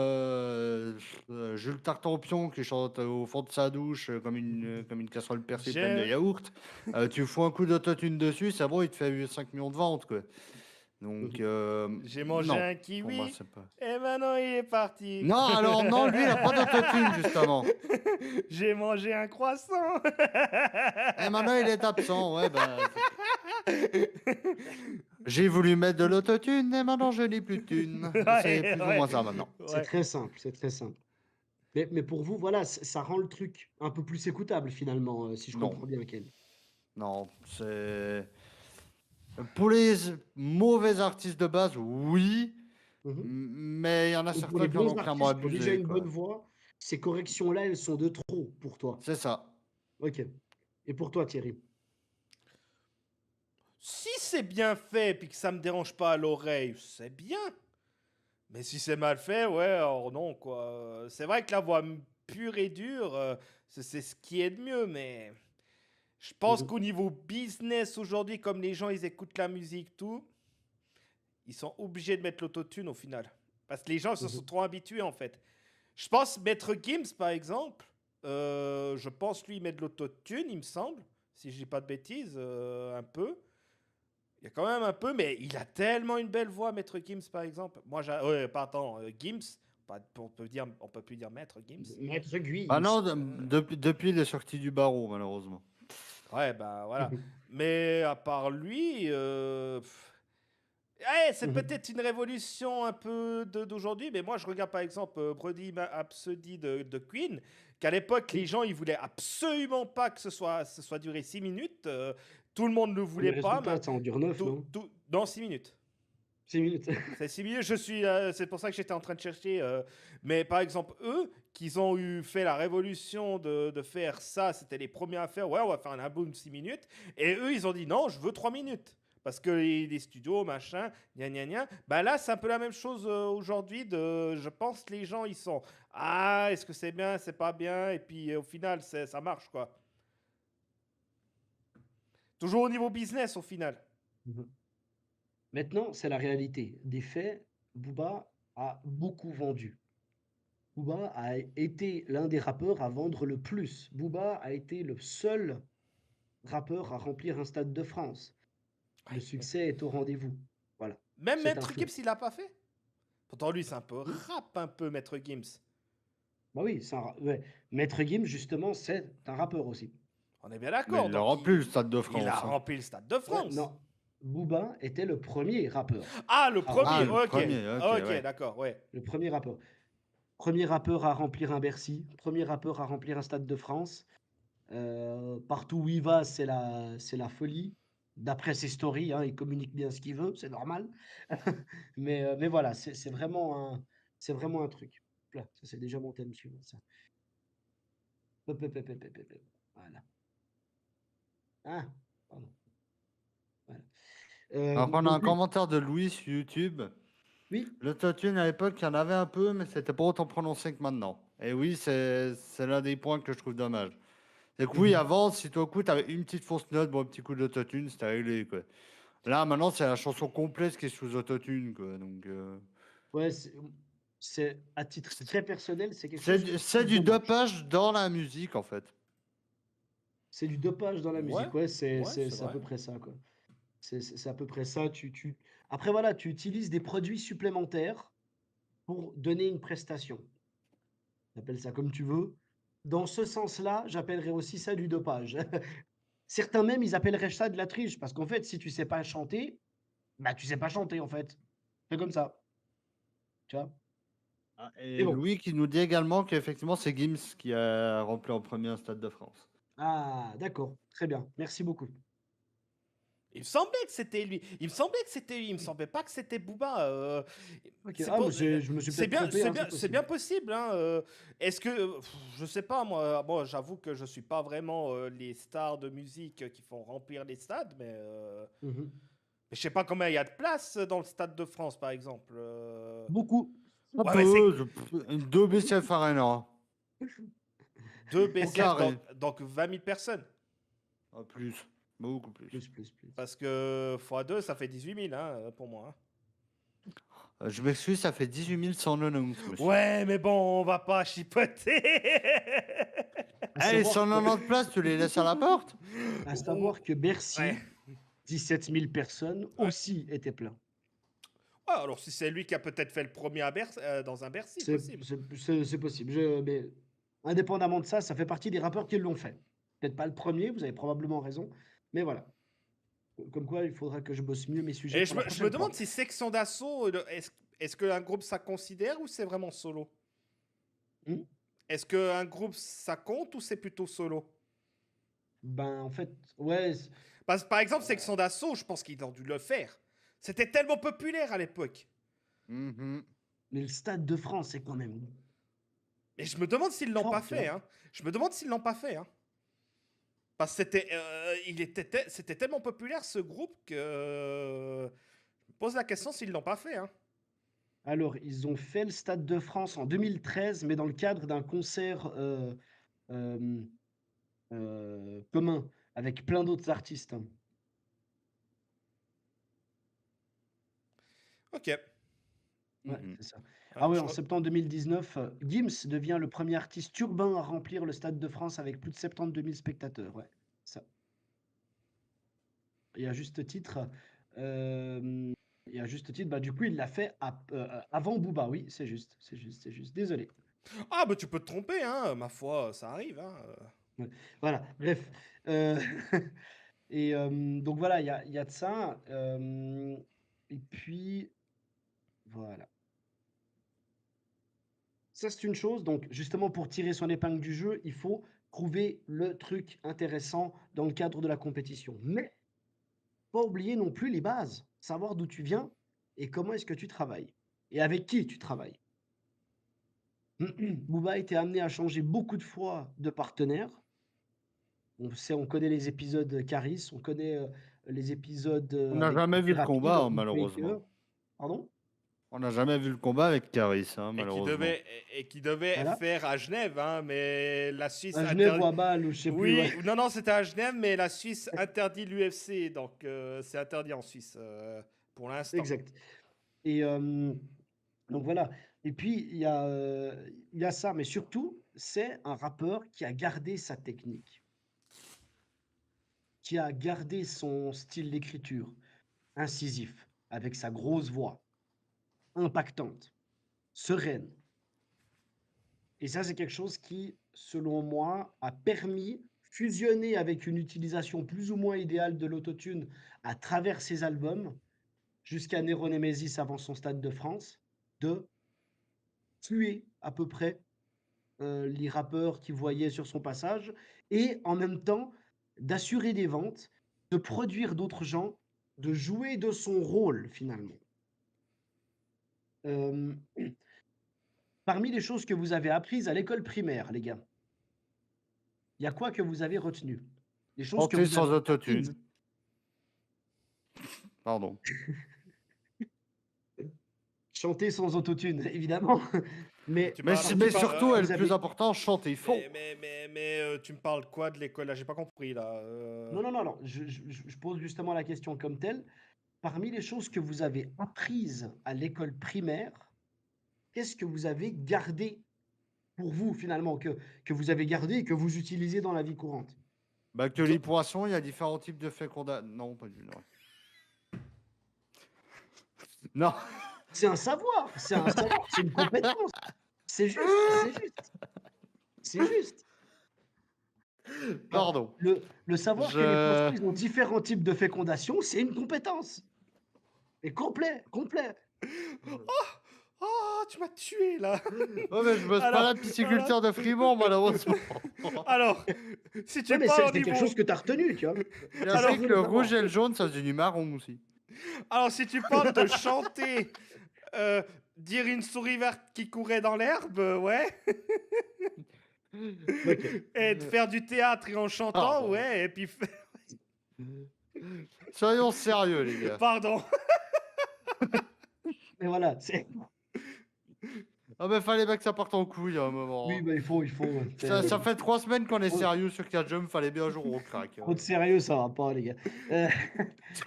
Jules Tartampion qui chante au fond de sa douche comme une casserole percée pleine de J'ai. yaourt, tu fous un coup d'autotune dessus, c'est bon, il te fait 5 millions de ventes, quoi. Donc, J'ai mangé non, un pour moi, kiwi c'est pas. et maintenant il est parti. Non, alors, non, lui, il a pas d'autotune, justement. J'ai mangé un croissant. Et maintenant, il est absent, ouais, bah. J'ai voulu mettre de l'autotune et maintenant, je n'ai plus de thune. C'est Ouais, plus ou ouais. moins ça maintenant. C'est Ouais. très simple, c'est très simple. Mais pour vous, voilà, ça rend le truc un peu plus écoutable finalement, si je Non. comprends bien, Ken. Non, c'est. Pour les mauvais artistes de base, oui. Mhm. Mais il y en a Et pour certains les qui en bons ont clairement artistes qui ont déjà abusé, une quoi. bonne voix, ces corrections-là, elles sont de trop pour toi. C'est ça. Ok. Et pour toi, Thierry? Si c'est bien fait puis que ça me dérange pas à l'oreille, c'est bien. Mais si c'est mal fait, ouais, alors non, quoi. C'est vrai que la voix pure et dure, c'est ce qui est de mieux, mais je pense Mhm. qu'au niveau business aujourd'hui, comme les gens ils écoutent la musique, tout, ils sont obligés de mettre l'autotune au final. Parce que les gens se sont Mhm. trop habitués en fait. Je pense Maître Gims par exemple, je pense lui il met de l'autotune, il me semble, si je dis pas de bêtises, un peu. Il y a quand même un peu, mais il a tellement une belle voix, Maître Gims, par exemple. Moi, ouais, pardon, Gims, on peut plus dire Maître Gims. Maître Ah Gims. non, depuis, il est sorti du barreau, malheureusement. Ouais, bah voilà. Mais à part lui, ouais, c'est Mhm. peut-être une révolution un peu d'aujourd'hui, mais moi, je regarde par exemple Bohemian Rhapsody de Queen, qu'à l'époque, les Oui. gens, ils voulaient absolument pas que ce soit duré 6 minutes. Tout le monde ne le Le voulait pas, mais résultat, ça en dure 9, non? dans 6 minutes. 6 minutes. C'est si mieux, c'est pour ça que j'étais en train de chercher. Mais par exemple, eux, qu'ils ont fait la révolution de faire ça, c'était les premiers à faire, ouais, on va faire un album de 6 minutes. Et eux, ils ont dit non, je veux 3 minutes. Parce que les studios, machin, gna gna gna. Bah là, c'est un peu la même chose aujourd'hui. Je pense que les gens, ils sont, ah, est-ce que c'est bien, c'est pas bien. Et puis au final, ça marche, quoi. Toujours au niveau business, au final. Mhm. Maintenant, c'est la réalité. Des faits, Booba a beaucoup vendu. Booba a été l'un des rappeurs à vendre le plus. Booba a été le seul rappeur à remplir un stade de France. Le Ouais, mais succès est au rendez-vous. Voilà, même c'est un Maître fait. Gims, il l'a pas fait. Pourtant, lui, c'est un peu Oui, rap, un peu, Maître Gims. bah oui, ouais. Maître Gims, justement, c'est un rappeur aussi. On est bien Mais d'accord. il Donc, aura plus le Stade de il a France, hein. rempli le Stade de Ouais, France. non. Booba était le premier rappeur Ah, le à Ah, premier. remplir. le Ok. premier, ok, Ok, ouais. d'accord. Ouais. Le premier rappeur. Premier rappeur à remplir un Bercy. Premier rappeur à remplir un Stade de France. Partout où il va, c'est la folie. D'après ses stories, hein, il communique bien ce qu'il veut, c'est normal. Mais voilà, c'est vraiment un truc. Là, ça c'est déjà mon thème suivant. Ça. Hop, hop, hop, hop, hop, hop, hop. Voilà. Ah, pardon. Voilà. Alors qu'on a un Donc oui, commentaire de Louis sur YouTube. oui. L'autotune à l'époque, il y en avait un peu, mais c'était pas autant prononcé que maintenant. Et oui, c'est l'un des points que je trouve dommage. C'est que oui, Mhm. avant, si tout coup, t'avais une petite fausse note, bon, un petit coup d'autotune, c'était réglé, quoi. Là, maintenant, c'est la chanson complète qui est sous autotune, quoi. Donc, Ouais, c'est à titre c'est très personnel, c'est quelque chose que c'est- je c'est trouve du dommage. dopage dans la musique, en fait. C'est du dopage dans la Ouais. musique, ouais, Ouais, c'est c'est à vrai. peu près ça, quoi. C'est à peu près ça. Après, voilà, tu utilises des produits supplémentaires pour donner une prestation. Appelle ça comme tu veux. Dans ce sens-là, j'appellerais aussi ça du dopage. Certains même, ils appelleraient ça de la triche, parce qu'en fait, si tu sais pas chanter, bah tu sais pas chanter, en fait. C'est comme ça, tu vois. Ah, Mais et bon. Louis qui nous dit également qu'effectivement, c'est Gims qui a rempli en premier un Stade de France. Ah, d'accord. Très bien. Merci beaucoup. Il me semblait que c'était lui. Il me semblait que c'était lui. Il me semblait pas que c'était Booba. Ok. Ah, mais je me suis peut-être trompé, hein, c'est C'est possible. bien possible. Hein, est-ce que, je sais pas moi. Moi, j'avoue que je suis pas vraiment les stars de musique qui font remplir les stades, Mhm. mais je sais pas combien il y a de place dans le stade de France, par exemple. Beaucoup. Un Ouais, mais c'est peu, deux BCF Arena. deux Au BCF, carré. donc 20 000 personnes. Ah, plus, beaucoup plus. Plus. Parce que x2, ça fait 18 000 hein, pour moi. Hein. Je m'excuse, ça fait 18 190, monsieur. Ouais, mais bon, on va pas chipoter. À Eh, les savoir que, 190 places, tu les laisses à la porte? à Ou- savoir que Ouais, Bercy, 17 000 personnes ouais. aussi étaient pleins. Ah, alors si c'est lui qui a peut-être fait le premier dans un Bercy, C'est possible. c'est possible. Mais indépendamment de ça, ça fait partie des rappeurs qui l'ont fait. Peut-être pas le premier, vous avez probablement raison, mais voilà. Comme quoi, il faudra que je bosse mieux mes sujets Et pour la je me prochaine fois. demande si Section d'Assaut, est-ce qu'un groupe ça considère ou c'est vraiment solo? Mmh. Est-ce qu'un groupe ça compte ou c'est plutôt solo? Ben, en fait, ouais, Par exemple, Section d'Assaut, je pense qu'ils ont dû le faire. C'était tellement populaire à l'époque. Mhm. mais le Stade de France, c'est quand même Mais je me demande s'ils l'ont pas fort, tu fait. vois? Hein. Je me demande s'ils l'ont pas fait. Hein. Parce que c'était tellement populaire ce groupe que je me pose la question s'ils l'ont pas fait. Hein. Alors, ils ont fait le Stade de France en 2013, mais dans le cadre d'un concert, hem, commun avec plein d'autres artistes, hein. Ok. Ouais, Mhm. c'est ça. Ouais, Ah ouais, en septembre 2019, Gims devient le premier artiste urbain à remplir le Stade de France avec plus de 72 000 spectateurs, ouais, ça. Et à juste titre, hem, et à juste titre, bah, du coup, il l'a fait avant Booba, oui, c'est juste, c'est juste, c'est juste. Désolé. Ah, bah tu peux te tromper, hein. Ma foi, ça arrive. Hein. Ouais. Voilà, bref, heu et donc voilà, il y a de ça, et puis voilà. Ça, c'est une chose, donc justement pour tirer son épingle du jeu, il faut trouver le truc intéressant dans le cadre de la compétition. Mais pas oublier non plus les bases, savoir d'où tu viens et comment est-ce que tu travailles et avec qui tu travailles. Booba a été amené à changer beaucoup de fois de partenaire. On sait, on connaît les épisodes Caris, on connaît, les épisodes, On n'a avec jamais vu le Thérapie, combat, leurs hein, malheureusement. beatmakers. Pardon? On n'a jamais vu le combat avec Caris, hein, Et malheureusement. qui devait Voilà. faire à Genève, hein, mais la Suisse À Genève ou interdit. à Bâle ou je sais plus, ouais. Oui, non, c'était à Genève, mais la Suisse interdit l'UFC, donc c'est interdit en Suisse pour l'instant. Exact. Et donc voilà. Et puis il y a ça, mais surtout, c'est un rappeur qui a gardé sa technique, qui a gardé son style d'écriture incisif, avec sa grosse voix, impactante, sereine. Et ça, c'est quelque chose qui, selon moi, a permis, fusionné avec une utilisation plus ou moins idéale de l'autotune à travers ses albums, jusqu'à Nero Nemesis avant son Stade de France, de tuer à peu près les rappeurs qu'il voyait sur son passage et en même temps d'assurer des ventes, de produire d'autres gens, de jouer de son rôle finalement. Hem, Parmi les choses que vous avez apprises à l'école primaire, les gars, il y a quoi que vous avez retenu? Les choses que Chanter vous sans avez apprises. autotune. Pardon. Chanter sans autotune, évidemment, mais Tu Mais, parles, tu mais parles, surtout, et le vous plus avez important, chanter faux. tu me parles quoi de l'école là? J'ai pas compris là. non, non, non, non, je pose justement la question comme telle. Parmi les choses que vous avez apprises à l'école primaire, qu'est-ce que vous avez gardé pour vous finalement, que vous avez gardé et que vous utilisez dans la vie courante? Bah, que les poissons, il y a différents types de fécondat. Non, pas du tout. Non, C'est un savoir, c'est une compétence. C'est juste, c'est juste, c'est juste. Genre, pardon. le savoir que les poissons, Je. ils ont différents types de fécondation, c'est une compétence. Et complet, complet. Oh, tu m'as tué là. Ouais, mais je bosse pas Alors, là, pisciculteur de Fribourg, malheureusement. alors, si Ouais, tu mais parles au c'est quelque niveau, chose que tu as retenu, tu vois? J'ai C'est ça que appris je que voulais le savoir. rouge et le jaune, ça se dit du marron aussi. alors si tu parles de chanter, dire une souris verte qui courait dans l'herbe, ouais, OK. et de faire du théâtre et en chantant, Pardon. ouais, et puis, Soyons sérieux, les gars. pardon. Mais voilà, c'est Ah, mais fallait bien que ça parte en couille à un moment, oui, hein. bah, il faut, Ça fait 3 semaines qu'on est trop sérieux sur 4 jeux, fallait bien un jour on craque, trop de sérieux, ça va pas, les gars. Heu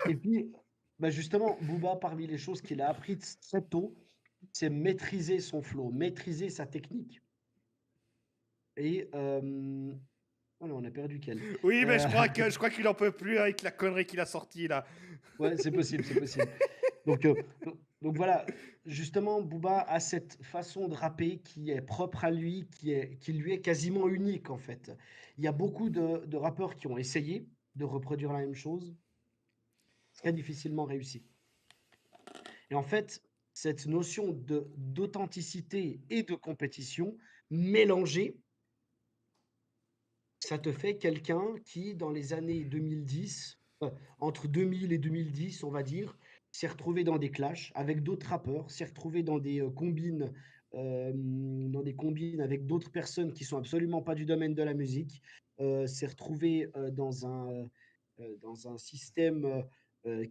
et puis, bah, justement, Booba, parmi les choses qu'il a apprises très tôt, c'est maîtriser son flow, maîtriser sa technique et oh là, on a perdu Kel. Oui, mais Heu, je crois qu'il en peut plus avec la connerie qu'il a sortie là. ouais, c'est possible, c'est possible. Donc Donc voilà, justement, Booba a cette façon de rapper qui est propre à lui, qui lui est quasiment unique en fait. Il y a beaucoup de rappeurs qui ont essayé de reproduire la même chose, très difficilement réussi. Et en fait, cette notion d'authenticité et de compétition mélangée, ça te fait quelqu'un qui, dans les années 2010, entre 2000 et 2010, on va dire, s'est retrouvé dans des clashs avec d'autres rappeurs, s'est retrouvé dans des combines avec d'autres personnes qui sont absolument pas du domaine de la musique, s'est retrouvé dans un système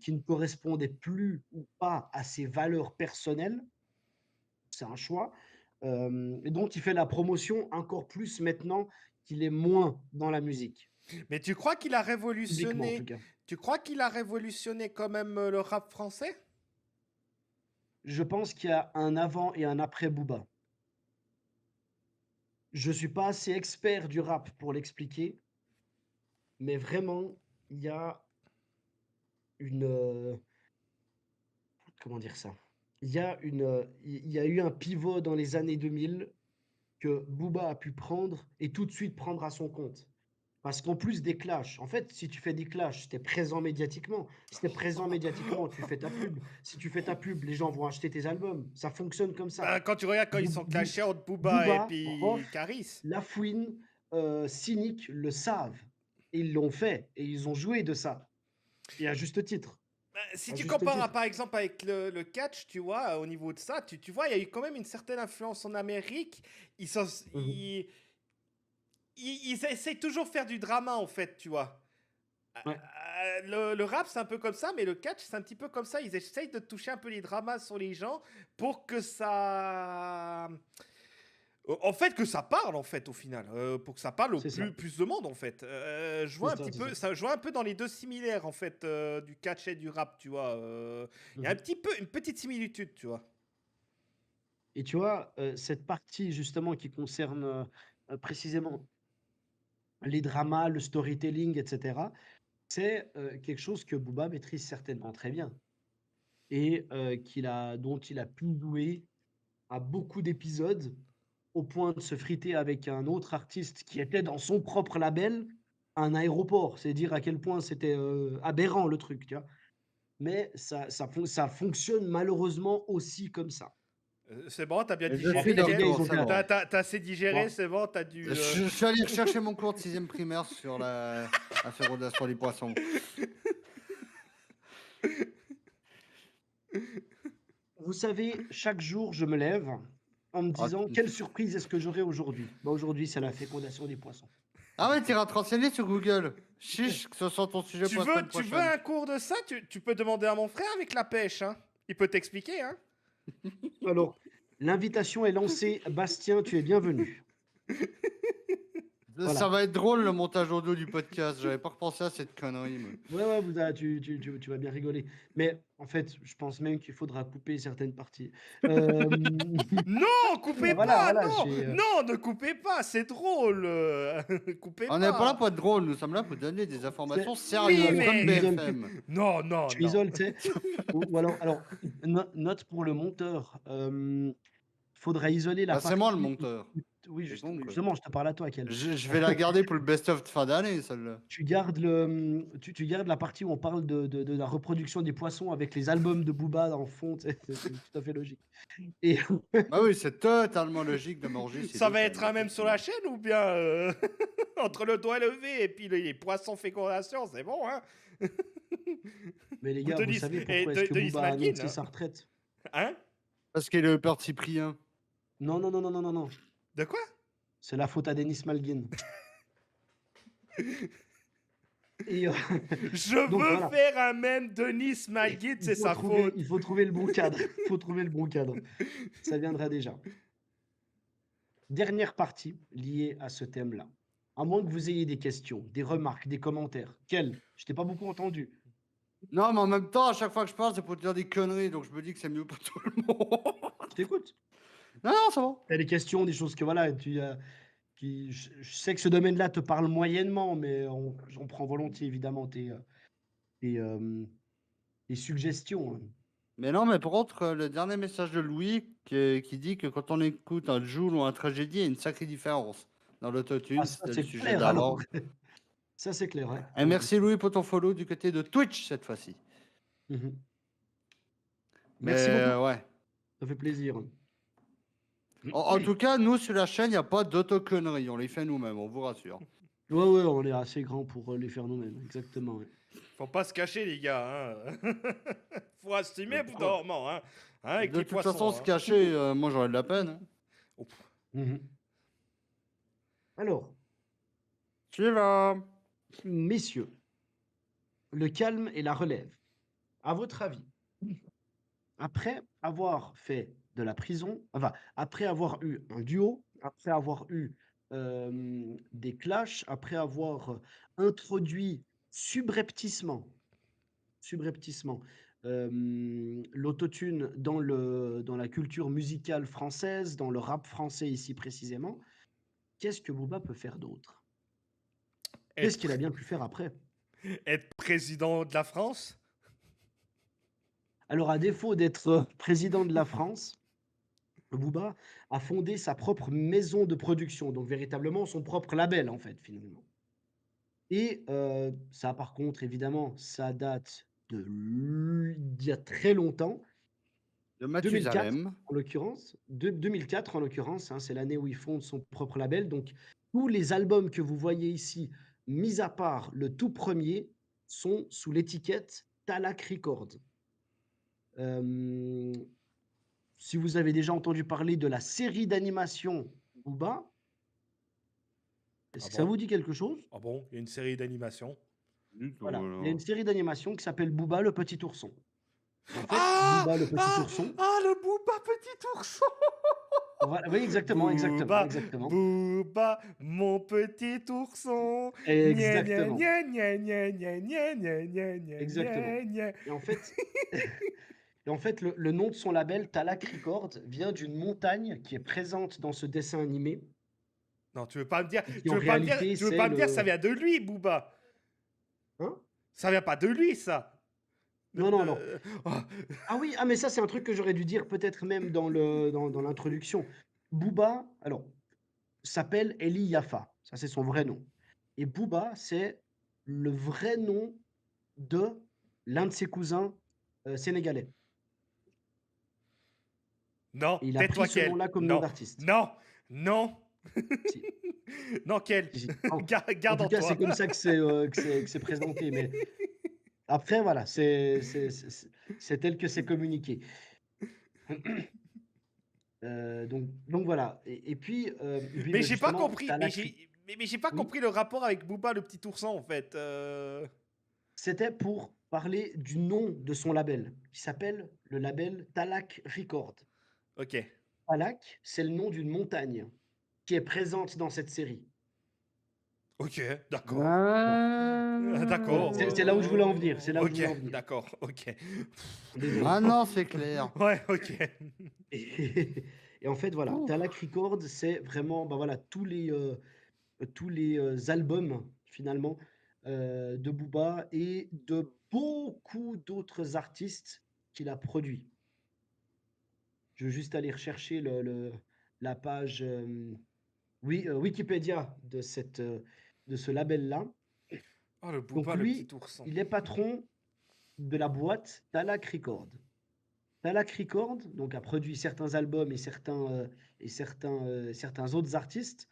qui ne correspondait plus ou pas à ses valeurs personnelles. C'est un choix. Et donc, il fait la promotion encore plus maintenant qu'il est moins dans la musique, Mais tu crois qu'il a publiquement en tout révolutionné cas. Tu crois qu'il a révolutionné quand même le rap français? Je pense qu'il y a un avant et un après Booba. Je suis pas assez expert du rap pour l'expliquer, mais vraiment, il y a une, comment dire ça? Il y a eu un pivot dans les années 2000 que Booba a pu prendre et tout de suite prendre à son compte. Parce qu'en plus des clashs, en fait, si tu fais des clashs, tu es présent médiatiquement. Si tu es présent médiatiquement, tu fais ta pub. Si tu fais ta pub, les gens vont acheter tes albums. Ça fonctionne comme ça. Bah, quand tu regardes quand ils sont clashés entre Booba et Booba, en puis revanche, Caris. Lafouine, Cynic le savent. Et ils l'ont fait. Et ils ont joué de ça. Et à juste titre. Bah, si À tu juste compares titre. par exemple avec le catch, tu vois, au niveau de ça, tu vois, il y a eu quand même une certaine influence en Amérique. Ils, sont, Mhm. ils essayent toujours de faire du drama en fait, tu vois. Ouais, Le rap, c'est un peu comme ça, mais le catch, c'est un petit peu comme ça. Ils essayent de toucher un peu les dramas sur les gens pour que ça. En fait, que ça parle, en fait, au final. Pour que ça parle au c'est ça. plus de monde, en fait. Je C'est vois un ça, petit c'est ça. peu. Ça, je vois un peu dans les deux similaires, en fait, du catch et du rap, tu vois. Il y a un Mhm. petit peu, une petite similitude, tu vois. Et tu vois, cette partie justement qui concerne précisément les dramas, le storytelling, etc., c'est quelque chose que Booba maîtrise certainement très bien et dont il a pu jouer à beaucoup d'épisodes au point de se friter avec un autre artiste qui était dans son propre label à un aéroport. C'est dire à quel point c'était aberrant le truc, tu vois. Mais ça fonctionne malheureusement aussi comme ça. C'est bon, t'as bien Et je En suis fait, il y a des digéré. gars, ils d'accord, ont c'est déjà. bon. T'as assez digéré, Bon, c'est bon, t'as dû. Je suis allé chercher mon cours de 6e primaire sur la férodation des poissons. vous savez, chaque jour, je me lève en me Ah, disant: «Quelle surprise est-ce que j'aurai aujourd'hui?» Bah, aujourd'hui, c'est la fécondation des poissons. ah ouais, t'iras te renseigner sur Google. Chiche, que ce soit ton sujet pour la semaine Tu veux prochaine. un cours de ça? Tu peux demander à mon frère avec la pêche, hein. Il peut t'expliquer, hein. Alors, l'invitation est lancée. Bastien, tu es bienvenu. Ça Voilà. va être drôle le montage audio du podcast. J'avais pas repensé à cette connerie. Ouais, ouais, tu vas bien rigoler. Mais en fait, je pense même qu'il faudra couper certaines parties. Non, coupez Voilà, pas, voilà, non, non, ne coupez pas, c'est drôle. Coupez On n'est pas là pas. pour être drôle. Nous sommes là pour donner des informations Oui, sérieuses, alors, comme mais BFM. non, non, tu non. isoles, tu sais. Ou alors, note pour le monteur. Faudra isoler la Ah, c'est moi le partie monteur. oui, T'es con, quoi. justement, je te parle à toi, Kel. Je vais la garder pour le best-of de fin d'année, celle-là. Tu gardes la partie où on parle de la reproduction des poissons avec les albums de Booba en fond, tu sais, c'est tout à fait logique. Et Bah oui, c'est totalement logique de manger ces Ça deux va être chaînes, un même sur la effectivement. chaîne ou bien entre le doigt levé et puis les poissons fécondation, c'est bon, hein. mais les Ou gars, vous savez pourquoi est-ce que Denis Booba a Malguin, annoncé hein. sa retraite? Hein? Parce qu'il est le père de Cyprien. Non, non, non, non, non, non, non. De quoi? C'est la faute à Denis Malguin. Et Je donc veux voilà, faire un même Denis Malguin, c'est sa faute. il faut trouver le bon cadre. Il faut trouver le bon cadre. Ça viendra déjà. Dernière partie liée à ce thème-là. À moins que vous ayez des questions, des remarques, des commentaires. Quel? Je t'ai pas beaucoup entendu. Non, mais en même temps, à chaque fois que je parle, c'est pour te dire des conneries, donc je me dis que c'est mieux pour tout le monde. Je t'écoute. Non, non, c'est bon. Tu as des questions, des choses que voilà, je sais que ce domaine-là te parle moyennement, mais on prend volontiers évidemment tes suggestions, hein. Mais non, mais par contre, le dernier message de Louis qui dit que quand on écoute un Jul ou un Tragédie, il y a une sacrée différence dans l'autotune. Ah, ça, C'était le c'est sujet clair alors. d'avant. Ça, c'est clair, ouais. Et merci Louis pour ton follow du côté de Twitch cette fois-ci. Mhm. Mais Merci beaucoup. ouais. Ça fait plaisir. En tout cas, nous sur la chaîne, il n'y a pas d'autoconneries. On les fait nous-mêmes, on vous rassure. Ouais, ouais, on est assez grand pour les faire nous-mêmes. Exactement. Ouais. Faut pas se cacher, les gars. Hein. Faut assumer, bout d'un moment. Hein. Hein, avec De les toute poissons. façon, se Hein. cacher, moi j'aurais de la peine. Hein. Oh, pff. Mhm. Alors, Suivant. messieurs, le calme et la relève. À votre avis, après avoir fait de la prison, enfin, après avoir eu un duo, après avoir eu des clashs, après avoir introduit subrepticement l'autotune dans la culture musicale française, dans le rap français ici précisément, qu'est-ce que Booba peut faire d'autre? Qu'est-ce Être, qu'il a bien pu faire après? être président de la France. Alors, à défaut d'être président de la France, Booba a fondé sa propre maison de production, donc véritablement son propre label, en fait, finalement. Et ça, par contre, évidemment, ça date d'il y a très longtemps, De 2004 Mathusalem. en l'occurrence, 2004 en l'occurrence, hein, c'est l'année où il fonde son propre label. Donc, tous les albums que vous voyez ici, mis à part le tout premier, sont sous l'étiquette Talak Records. Euh, Si vous avez déjà entendu parler de la série d'animation Booba, est-ce Ah que ça bon? vous dit quelque chose? Ah bon? Il y a une série d'animations. Du tout, Voilà, il y a alors. une série d'animation qui s'appelle Booba le petit ourson. Et en fait, Ah! Booba le petit Ah! ourson, Ah, le Booba petit ourson! voilà, oui, exactement, exactement, Booba, exactement, Booba, mon petit ourson. Gna gna exactement, gna gna gna gna gna gna gna gna exactement. gna gna. Et en fait, le nom de son label, Talak Records, vient d'une montagne qui est présente dans ce dessin animé, Non, tu veux pas me dire, et qui en réalité, tu veux c'est pas me dire ça le... vient de lui, Booba. Hein? Ça vient pas de lui, ça. Non, non, non. Oh. Ah oui, ah mais ça c'est un truc que j'aurais dû dire peut-être même dans l'introduction. Booba, alors, s'appelle Eli Yafa, ça c'est son vrai nom. Et Booba, c'est le vrai nom de l'un de ses cousins sénégalais. Non, Et il a pris tais-toi, ce quel. nom-là comme nom Non, d'artiste. non, non, Si, non, quel. si, si. En Garde tout en cas, c'est toi. comme ça que c'est présenté. Mais après, voilà, c'est tel que c'est communiqué. Donc voilà. Et puis, Mais bah, j'ai pas justement, compris. t'as la cri- Mais j'ai pas Oui, compris le rapport avec Booba le petit ourson en fait. c'était pour parler du nom de son label, qui s'appelle le label Talak Records. Ok. Talak, c'est le nom d'une montagne qui est présente dans cette série. Ok. D'accord. Voilà, D'accord. c'est là où je voulais en venir. C'est là où je Ok. voulais en venir. D'accord. Ok. Désolé. Maintenant, c'est clair. Ouais. Ok. Et en fait, voilà, Ouh. Talak Records, c'est vraiment, bah voilà, tous les albums finalement de Booba et de beaucoup d'autres artistes qu'il a produits. Je veux juste aller rechercher la page oui, Wikipédia de ce label-là. Oh, le Donc Booba le petit lui, ourson. il est patron de la boîte Talak Records. Talak Records donc, a produit certains albums et certains autres artistes.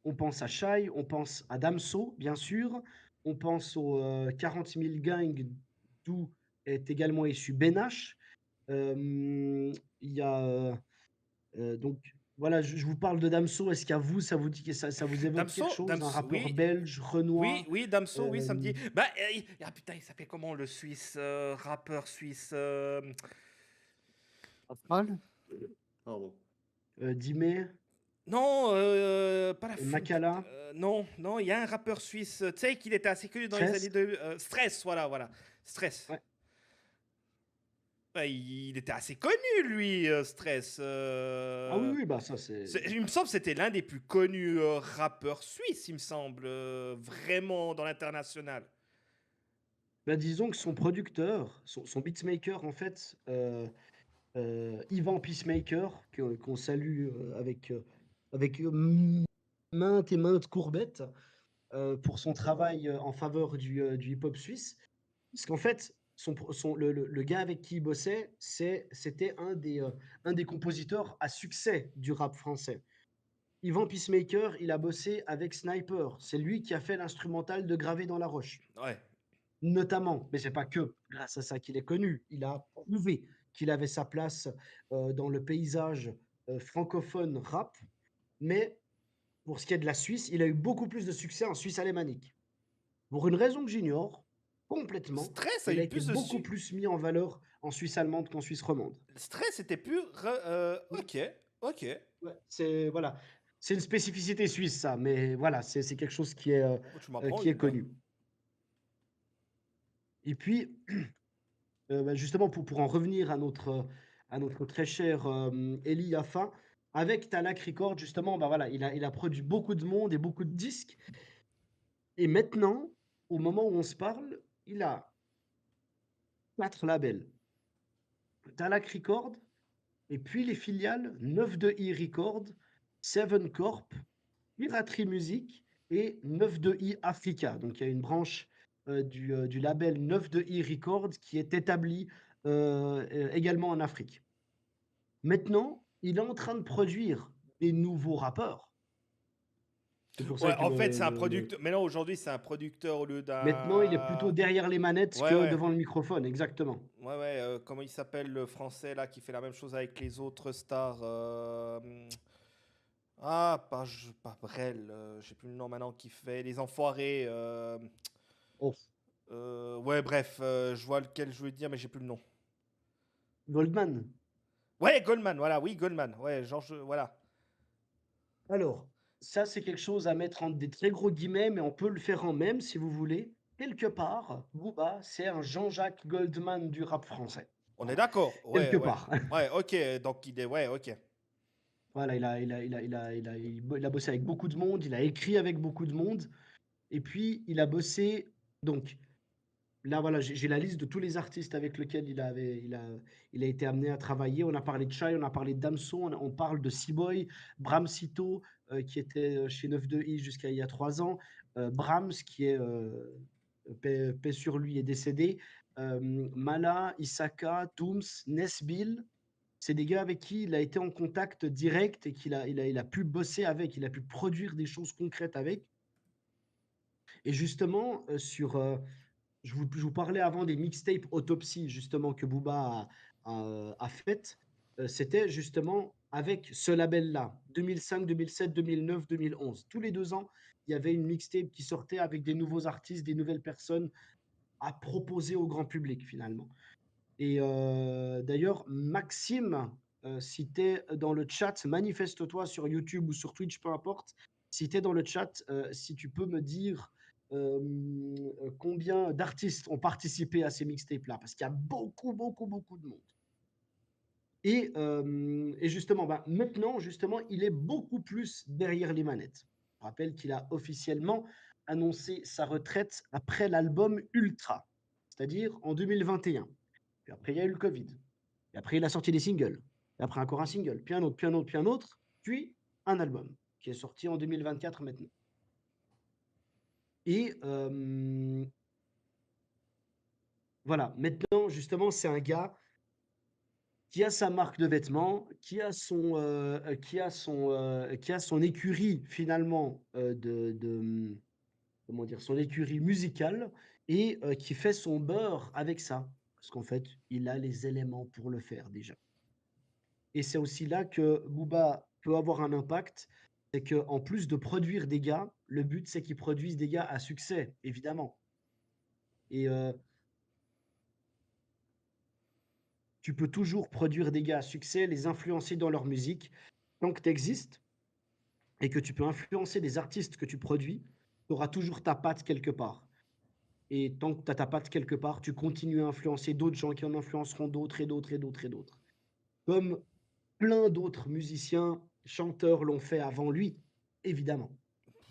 On pense à Shai, on pense à Damso, bien sûr. On pense aux 40 000 Gang, d'où est également issu Benache. Il y a donc voilà, je vous parle de Damso. Est-ce qu'à vous, ça vous dit ça vous évoque quelque chose? Un rappeur Oui. belge, Oui, renois. oui, Damso, oui, ça me euh, dit. Bah, ah putain, il s'appelait comment le Suisse, rappeur suisse Astral. Pardon. Dime, Non, pas la fouine. Makala, Non, non, il y a un rappeur suisse, tu sais, qu'il était assez connu dans les Stress. années de Stress, voilà, voilà. Stress. Ouais. Ouais, il était assez connu, lui, Stress. Ah oui, oui, bah ça Il me semble que c'était l'un des plus connus rappeurs suisses, il me semble, vraiment dans l'international. Bah, disons que son producteur, son beatmaker en fait, Ivan Peacemaker, qu'on salue avec maintes et maintes courbettes pour son travail en faveur du hip-hop suisse. Parce qu'en fait, le gars avec qui il bossait, c'était un des compositeurs à succès du rap français. Ivan Peacemaker, il a bossé avec Sniper. C'est lui qui a fait l'instrumental de Gravé dans la roche. Ouais. Notamment, mais c'est pas que grâce à ça qu'il est connu. Il a prouvé qu'il avait sa place dans le paysage francophone rap. Mais pour ce qui est de la Suisse, il a eu beaucoup plus de succès en Suisse alémanique. Pour une raison que j'ignore complètement, Stress a il eu a été plus de beaucoup plus mis en valeur en Suisse allemande qu'en Suisse romande. Stress était plus. Ok, ok. Ouais, c'est voilà, c'est une spécificité suisse ça, mais voilà, c'est quelque chose Oh, tu m'apprends qui est une, là. connu. Et puis, bah, justement, pour en revenir à notre très cher Eli Yaffa, avec Talak Records, justement, bah voilà, il a produit beaucoup de monde et beaucoup de disques. Et maintenant, au moment où on se parle, il a 4 labels. Talak Records, et puis les filiales 9-2i Records, Seven Corp, Piraterie Music et 9-2i Africa. Donc il y a une branche du label 9-2i Records qui est établie également en Afrique. Maintenant, il est en train de produire des nouveaux rappeurs. C'est pour ça Ouais, que en fait, c'est un producteur. Mais non, aujourd'hui, c'est un producteur au lieu maintenant, il est plutôt d'un. derrière les manettes Ouais, que ouais. devant le microphone, exactement. Ouais, ouais. Comment il s'appelle le français là qui fait la même chose avec les autres stars Ah, pas Brel. J'ai plus le nom maintenant qui fait Les Enfoirés. Oh, Ouais, bref. Je vois lequel je veux dire, mais j'ai plus le nom. Goldman. Ouais, Goldman. Voilà, oui, Goldman. Ouais, Georges. Voilà. Alors, ça, c'est quelque chose à mettre entre des très gros guillemets, mais on peut le faire en même si vous voulez. Quelque part, Booba, c'est un Jean-Jacques Goldman du rap français. On est Voilà, d'accord. Ouais, quelque ouais. part. Ouais, ok. Donc il est. Ouais, ok. Voilà, il a bossé avec beaucoup de monde, il a écrit avec beaucoup de monde, et puis il a bossé. Donc là, voilà, j'ai la liste de tous les artistes avec lesquels il a été amené à travailler. On a parlé de Chai, on a parlé de Damso, on parle de C-Boy, Bram Sito, qui était chez 9-2i jusqu'à il y a 3 ans, Brahms, qui est, paix sur lui, est décédé, Mala, Isaka, Tooms, Nesbill. C'est des gars avec qui il a été en contact direct et il a pu bosser avec, il a pu produire des choses concrètes avec. Et justement, je vous parlais avant des mixtapes Autopsy, justement, que Booba a faites. C'était justement avec ce label-là, 2005, 2007, 2009, 2011. Tous les 2 ans, il y avait une mixtape qui sortait avec des nouveaux artistes, des nouvelles personnes à proposer au grand public, finalement. Et d'ailleurs, Maxime, si tu es dans le chat, manifeste-toi sur YouTube ou sur Twitch, peu importe. Si tu es dans le chat, si tu peux me dire combien d'artistes ont participé à ces mixtapes-là, parce qu'il y a beaucoup, beaucoup, beaucoup de monde. Et justement, bah, maintenant, justement, il est beaucoup plus derrière les manettes. Je rappelle qu'il a officiellement annoncé sa retraite après l'album Ultra, c'est-à-dire en 2021. Puis après, il y a eu le Covid. Et après, il a sorti des singles. Et après, encore un single, puis un autre, puis un autre, puis un autre, puis un album qui est sorti en 2024 maintenant. Et voilà, maintenant, justement, c'est un gars qui a sa marque de vêtements, qui a son écurie finalement comment dire, son écurie musicale et qui fait son beurre avec ça. Parce qu'en fait, il a les éléments pour le faire déjà. Et c'est aussi là que Booba peut avoir un impact, c'est qu'en plus de produire des gars, le but c'est qu'ils produisent des gars à succès, évidemment. Et tu peux toujours produire des gars à succès, les influencer dans leur musique. Tant que tu existes et que tu peux influencer des artistes que tu produis, tu auras toujours ta patte quelque part. Et tant que tu as ta patte quelque part, tu continues à influencer d'autres gens qui en influenceront d'autres et d'autres et d'autres et d'autres. Comme plein d'autres musiciens, chanteurs l'ont fait avant lui, évidemment.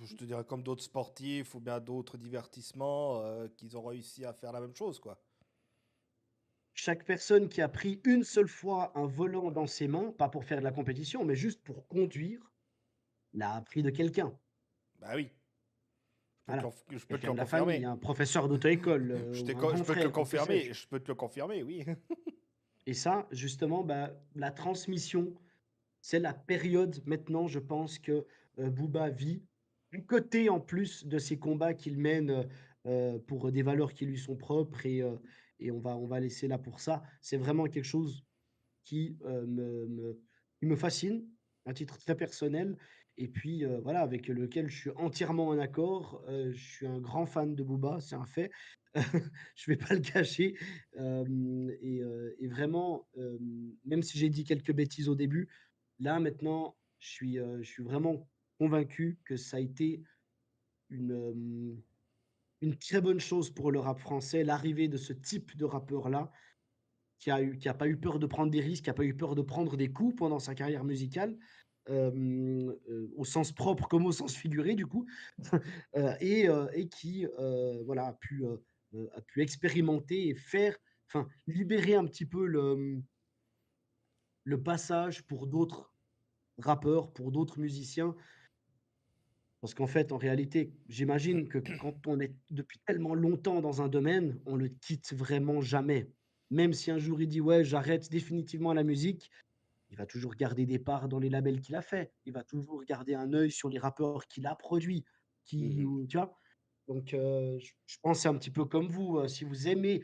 Je te dirais comme d'autres sportifs ou bien d'autres divertissements qu'ils ont réussi à faire la même chose, quoi. Chaque personne qui a pris une seule fois un volant dans ses mains, pas pour faire de la compétition, mais juste pour conduire, l'a appris de quelqu'un. Bah oui, Voilà, je peux te quelqu'un le de la famille, confirmer. un professeur d'auto-école, ou un Je grand peux te le frère ou que sais-je. confirmer, je peux te le confirmer, oui. Et ça, justement, bah, la transmission, c'est la période maintenant, je pense que, Booba vit. Du côté, en plus de ces combats qu'il mène, pour des valeurs qui lui sont propres et on va laisser là pour ça. C'est vraiment quelque chose qui, qui me fascine, à titre très personnel et puis, voilà, avec lequel je suis entièrement en accord. Je suis un grand fan de Booba, c'est un fait. Je vais pas le cacher, et vraiment, même si j'ai dit quelques bêtises au début, là, maintenant, je suis vraiment convaincu que ça a été une, une très bonne chose pour le rap français, l'arrivée de ce type de rappeur-là, qui a pas eu peur de prendre des risques, qui a pas eu peur de prendre des coups pendant sa carrière musicale, au sens propre comme au sens figuré du coup, et qui, voilà, a pu expérimenter et faire enfin, libérer un petit peu le passage pour d'autres rappeurs, pour d'autres musiciens. Parce qu'en fait, en réalité, j'imagine que quand on est depuis tellement longtemps dans un domaine, on le quitte vraiment jamais. Même si un jour il dit: «Ouais, j'arrête définitivement la musique», il va toujours garder des parts dans les labels qu'il a fait. Il va toujours garder un œil sur les rappeurs qu'il a produits, qui Mhm. ou tu vois? Donc je pense c'est un petit peu comme vous, si vous aimez,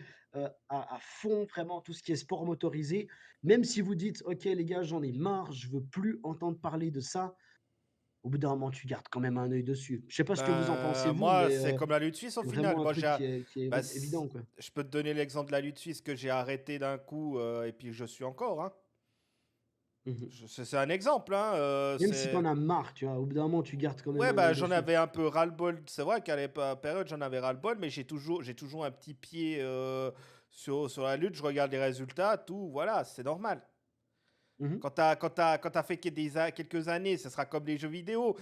à fond vraiment tout ce qui est sport motorisé, même si vous dites: «OK les gars, j'en ai marre, je veux plus entendre parler de ça», au bout d'un moment, tu gardes quand même un œil dessus. Je sais pas ce que vous en pensez Ben, vous, moi, mais c'est comme la lutte suisse au c'est final. vraiment un Moi, truc qui est bah, évident, quoi. je peux te donner l'exemple de la lutte suisse que j'ai arrêté d'un coup et puis je suis encore, hein. Mmh. C'est un exemple, hein. Même si tu en as marre, tu vois? Au bout d'un moment, tu gardes quand même Ouais, un bah, œil j'en dessus. avais un peu ras-le-bol. C'est vrai qu'à l'époque, période, j'en avais ras-le-bol, mais j'ai toujours un petit pied sur la lutte. Je regarde les résultats, tout. Voilà, c'est normal. Mmh. Quand t'as fait quelques années, ce sera comme les jeux vidéo.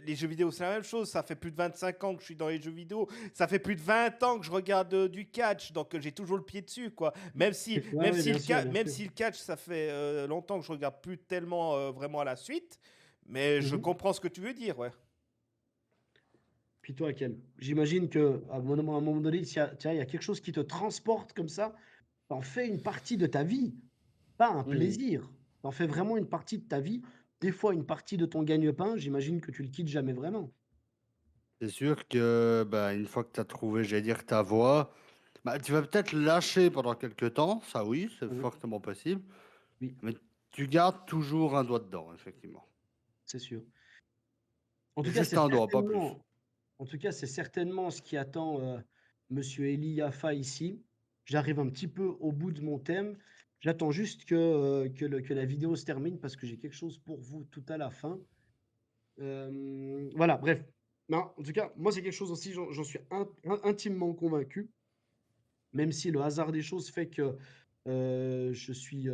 Les jeux vidéo, c'est la même chose. Ça fait plus de 25 ans que je suis dans les jeux vidéo. Ça fait plus de 20 ans que je regarde du catch. Donc, j'ai toujours le pied dessus, quoi. Ouais, ouais, bien sûr, bien Même sûr. si le catch, ça fait longtemps que je regarde plus tellement vraiment à la suite. Mais je Mmh. comprends ce que tu veux dire, ouais. Puis toi, quel j'imagine qu'à un moment donné, s'il y a tu vois, il y a quelque chose qui te transporte comme ça, tu en fais une partie de ta vie, pas un Mmh. plaisir. Tu en fais vraiment une partie de ta vie, des fois une partie de ton gagne-pain, j'imagine que tu le quittes jamais vraiment. C'est sûr que bah, une fois que tu as trouvé, j'allais dire, ta voix, bah, tu vas peut-être lâcher pendant quelques temps, ça oui, c'est Oui, fortement possible, oui, mais tu gardes toujours un doigt dedans, effectivement. c'est sûr. En tout cas, Juste c'est un doigt, pas plus. certainement En tout cas, c'est certainement ce qui attend, monsieur Eli Yaffa ici. J'arrive un petit peu au bout de mon thème. J'attends juste que la vidéo se termine parce que j'ai quelque chose pour vous tout à la fin. Voilà, bref. Non, en tout cas, moi, c'est quelque chose aussi, j'en suis intimement convaincu, même si le hasard des choses fait que, je suis,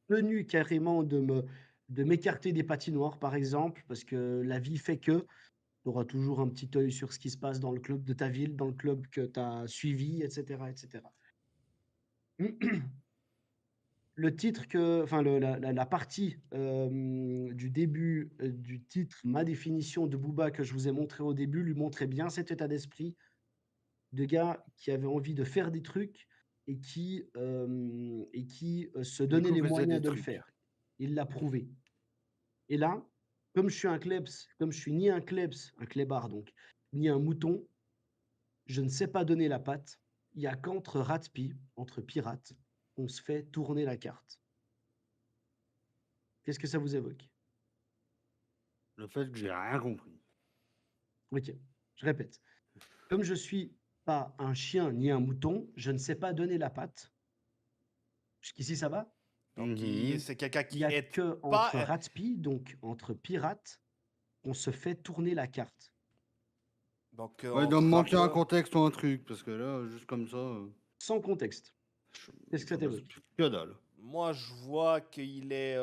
tenu carrément de m'écarter des patinoires, par exemple, parce que la vie fait que. Tu auras toujours un petit œil sur ce qui se passe dans le club de ta ville, dans le club que tu as suivi, et cetera, et cetera. Le titre enfin la partie, du début, du titre, ma définition de Booba que je vous ai montré au début, lui montrait bien cet état d'esprit de gars qui avait envie de faire des trucs et qui se Du donnait coup, les faisait des moyens de le trucs. faire. Il l'a prouvé. Et là, comme je suis ni un klebs, un clébard donc, ni un mouton, je ne sais pas donner la patte. Il y a qu'entre ratpi, entre pirates, on se fait tourner la carte. Qu'est-ce que ça vous évoque? Le fait que j'ai rien compris. OK, je répète. Comme je suis pas un chien ni un mouton, je ne sais pas donner la patte. Jusqu'ici, ça va? Donc, Mhm. c'est quelqu'un Il y qui a aide que pas. entre ratpi, donc entre pirates, on se fait tourner la carte, Donc, Ouais, il doit entre me manquer un rappeurs. contexte ou un truc, parce que là, juste comme ça, sans contexte. Qu'est-ce que ça ça passe t'évoque? que dalle. Moi, je vois qu'il est.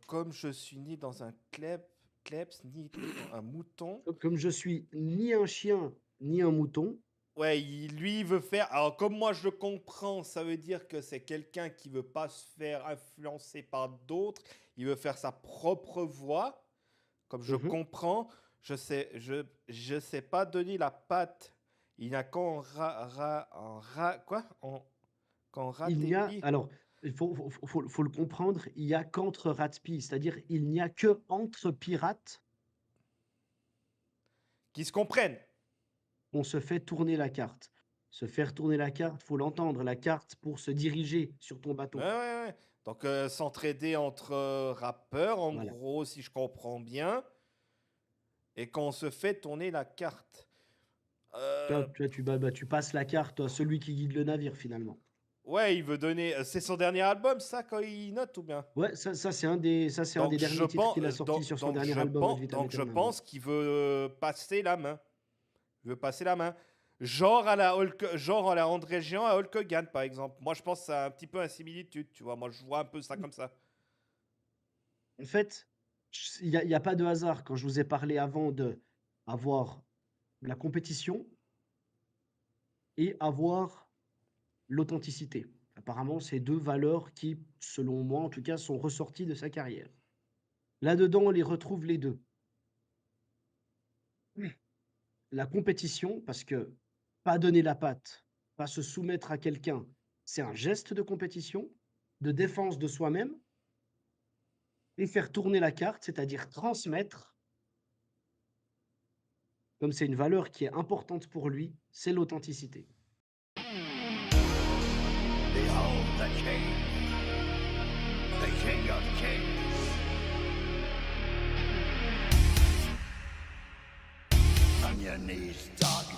Comme je suis né dans un club. kleps, ni un mouton. Comme je suis ni un chien, ni un mouton, Ouais, lui, il veut faire. Alors, comme moi je le comprends, ça veut dire que c'est quelqu'un qui veut pas se faire influencer par d'autres. Il veut faire sa propre voix. Comme je mhm, comprends, je sais pas donner la patte. Il n'a qu'en quoi? Qu'en il n'y a, rater. alors, faut le comprendre, il n'y a qu'entre Ratpi, c'est-à-dire il n'y a que entre pirates Qui se comprennent. qu'on se fait tourner la carte. Se faire tourner la carte, faut l'entendre, la carte pour se diriger sur ton Ouais, bateau. ouais, ouais. Donc, s'entraider entre rappeurs, en Voilà. gros, si je comprends bien. Et qu'on se fait tourner la carte. Euh, Tu passes la carte à celui qui guide le navire finalement. ouais, il veut donner. C'est son dernier album, ça, quand il note ou bien? Ouais, ça c'est un des derniers titres qu'il a sorti sur son dernier album Ad Vitam Donc je Aeternam. pense qu'il veut passer la main. Il veut passer la main. Genre à la André Géant à Hulk Hogan, par exemple. Moi, je pense que c'est un petit peu une similitude, tu vois. Moi, je vois un peu ça comme ça. En fait, il n'y a pas de hasard quand je vous ai parlé avant de avoir la compétition et avoir l'authenticité. Apparemment, c'est deux valeurs qui, selon moi en tout cas, sont ressorties de sa carrière. Là-dedans, on les retrouve les deux. La compétition, parce que pas donner la patte, pas se soumettre à quelqu'un, c'est un geste de compétition, de défense de soi-même, et faire tourner la carte, c'est-à-dire transmettre, comme c'est une valeur qui est importante pour lui, c'est l'authenticité. Behold the king of kings. On your knees, dog.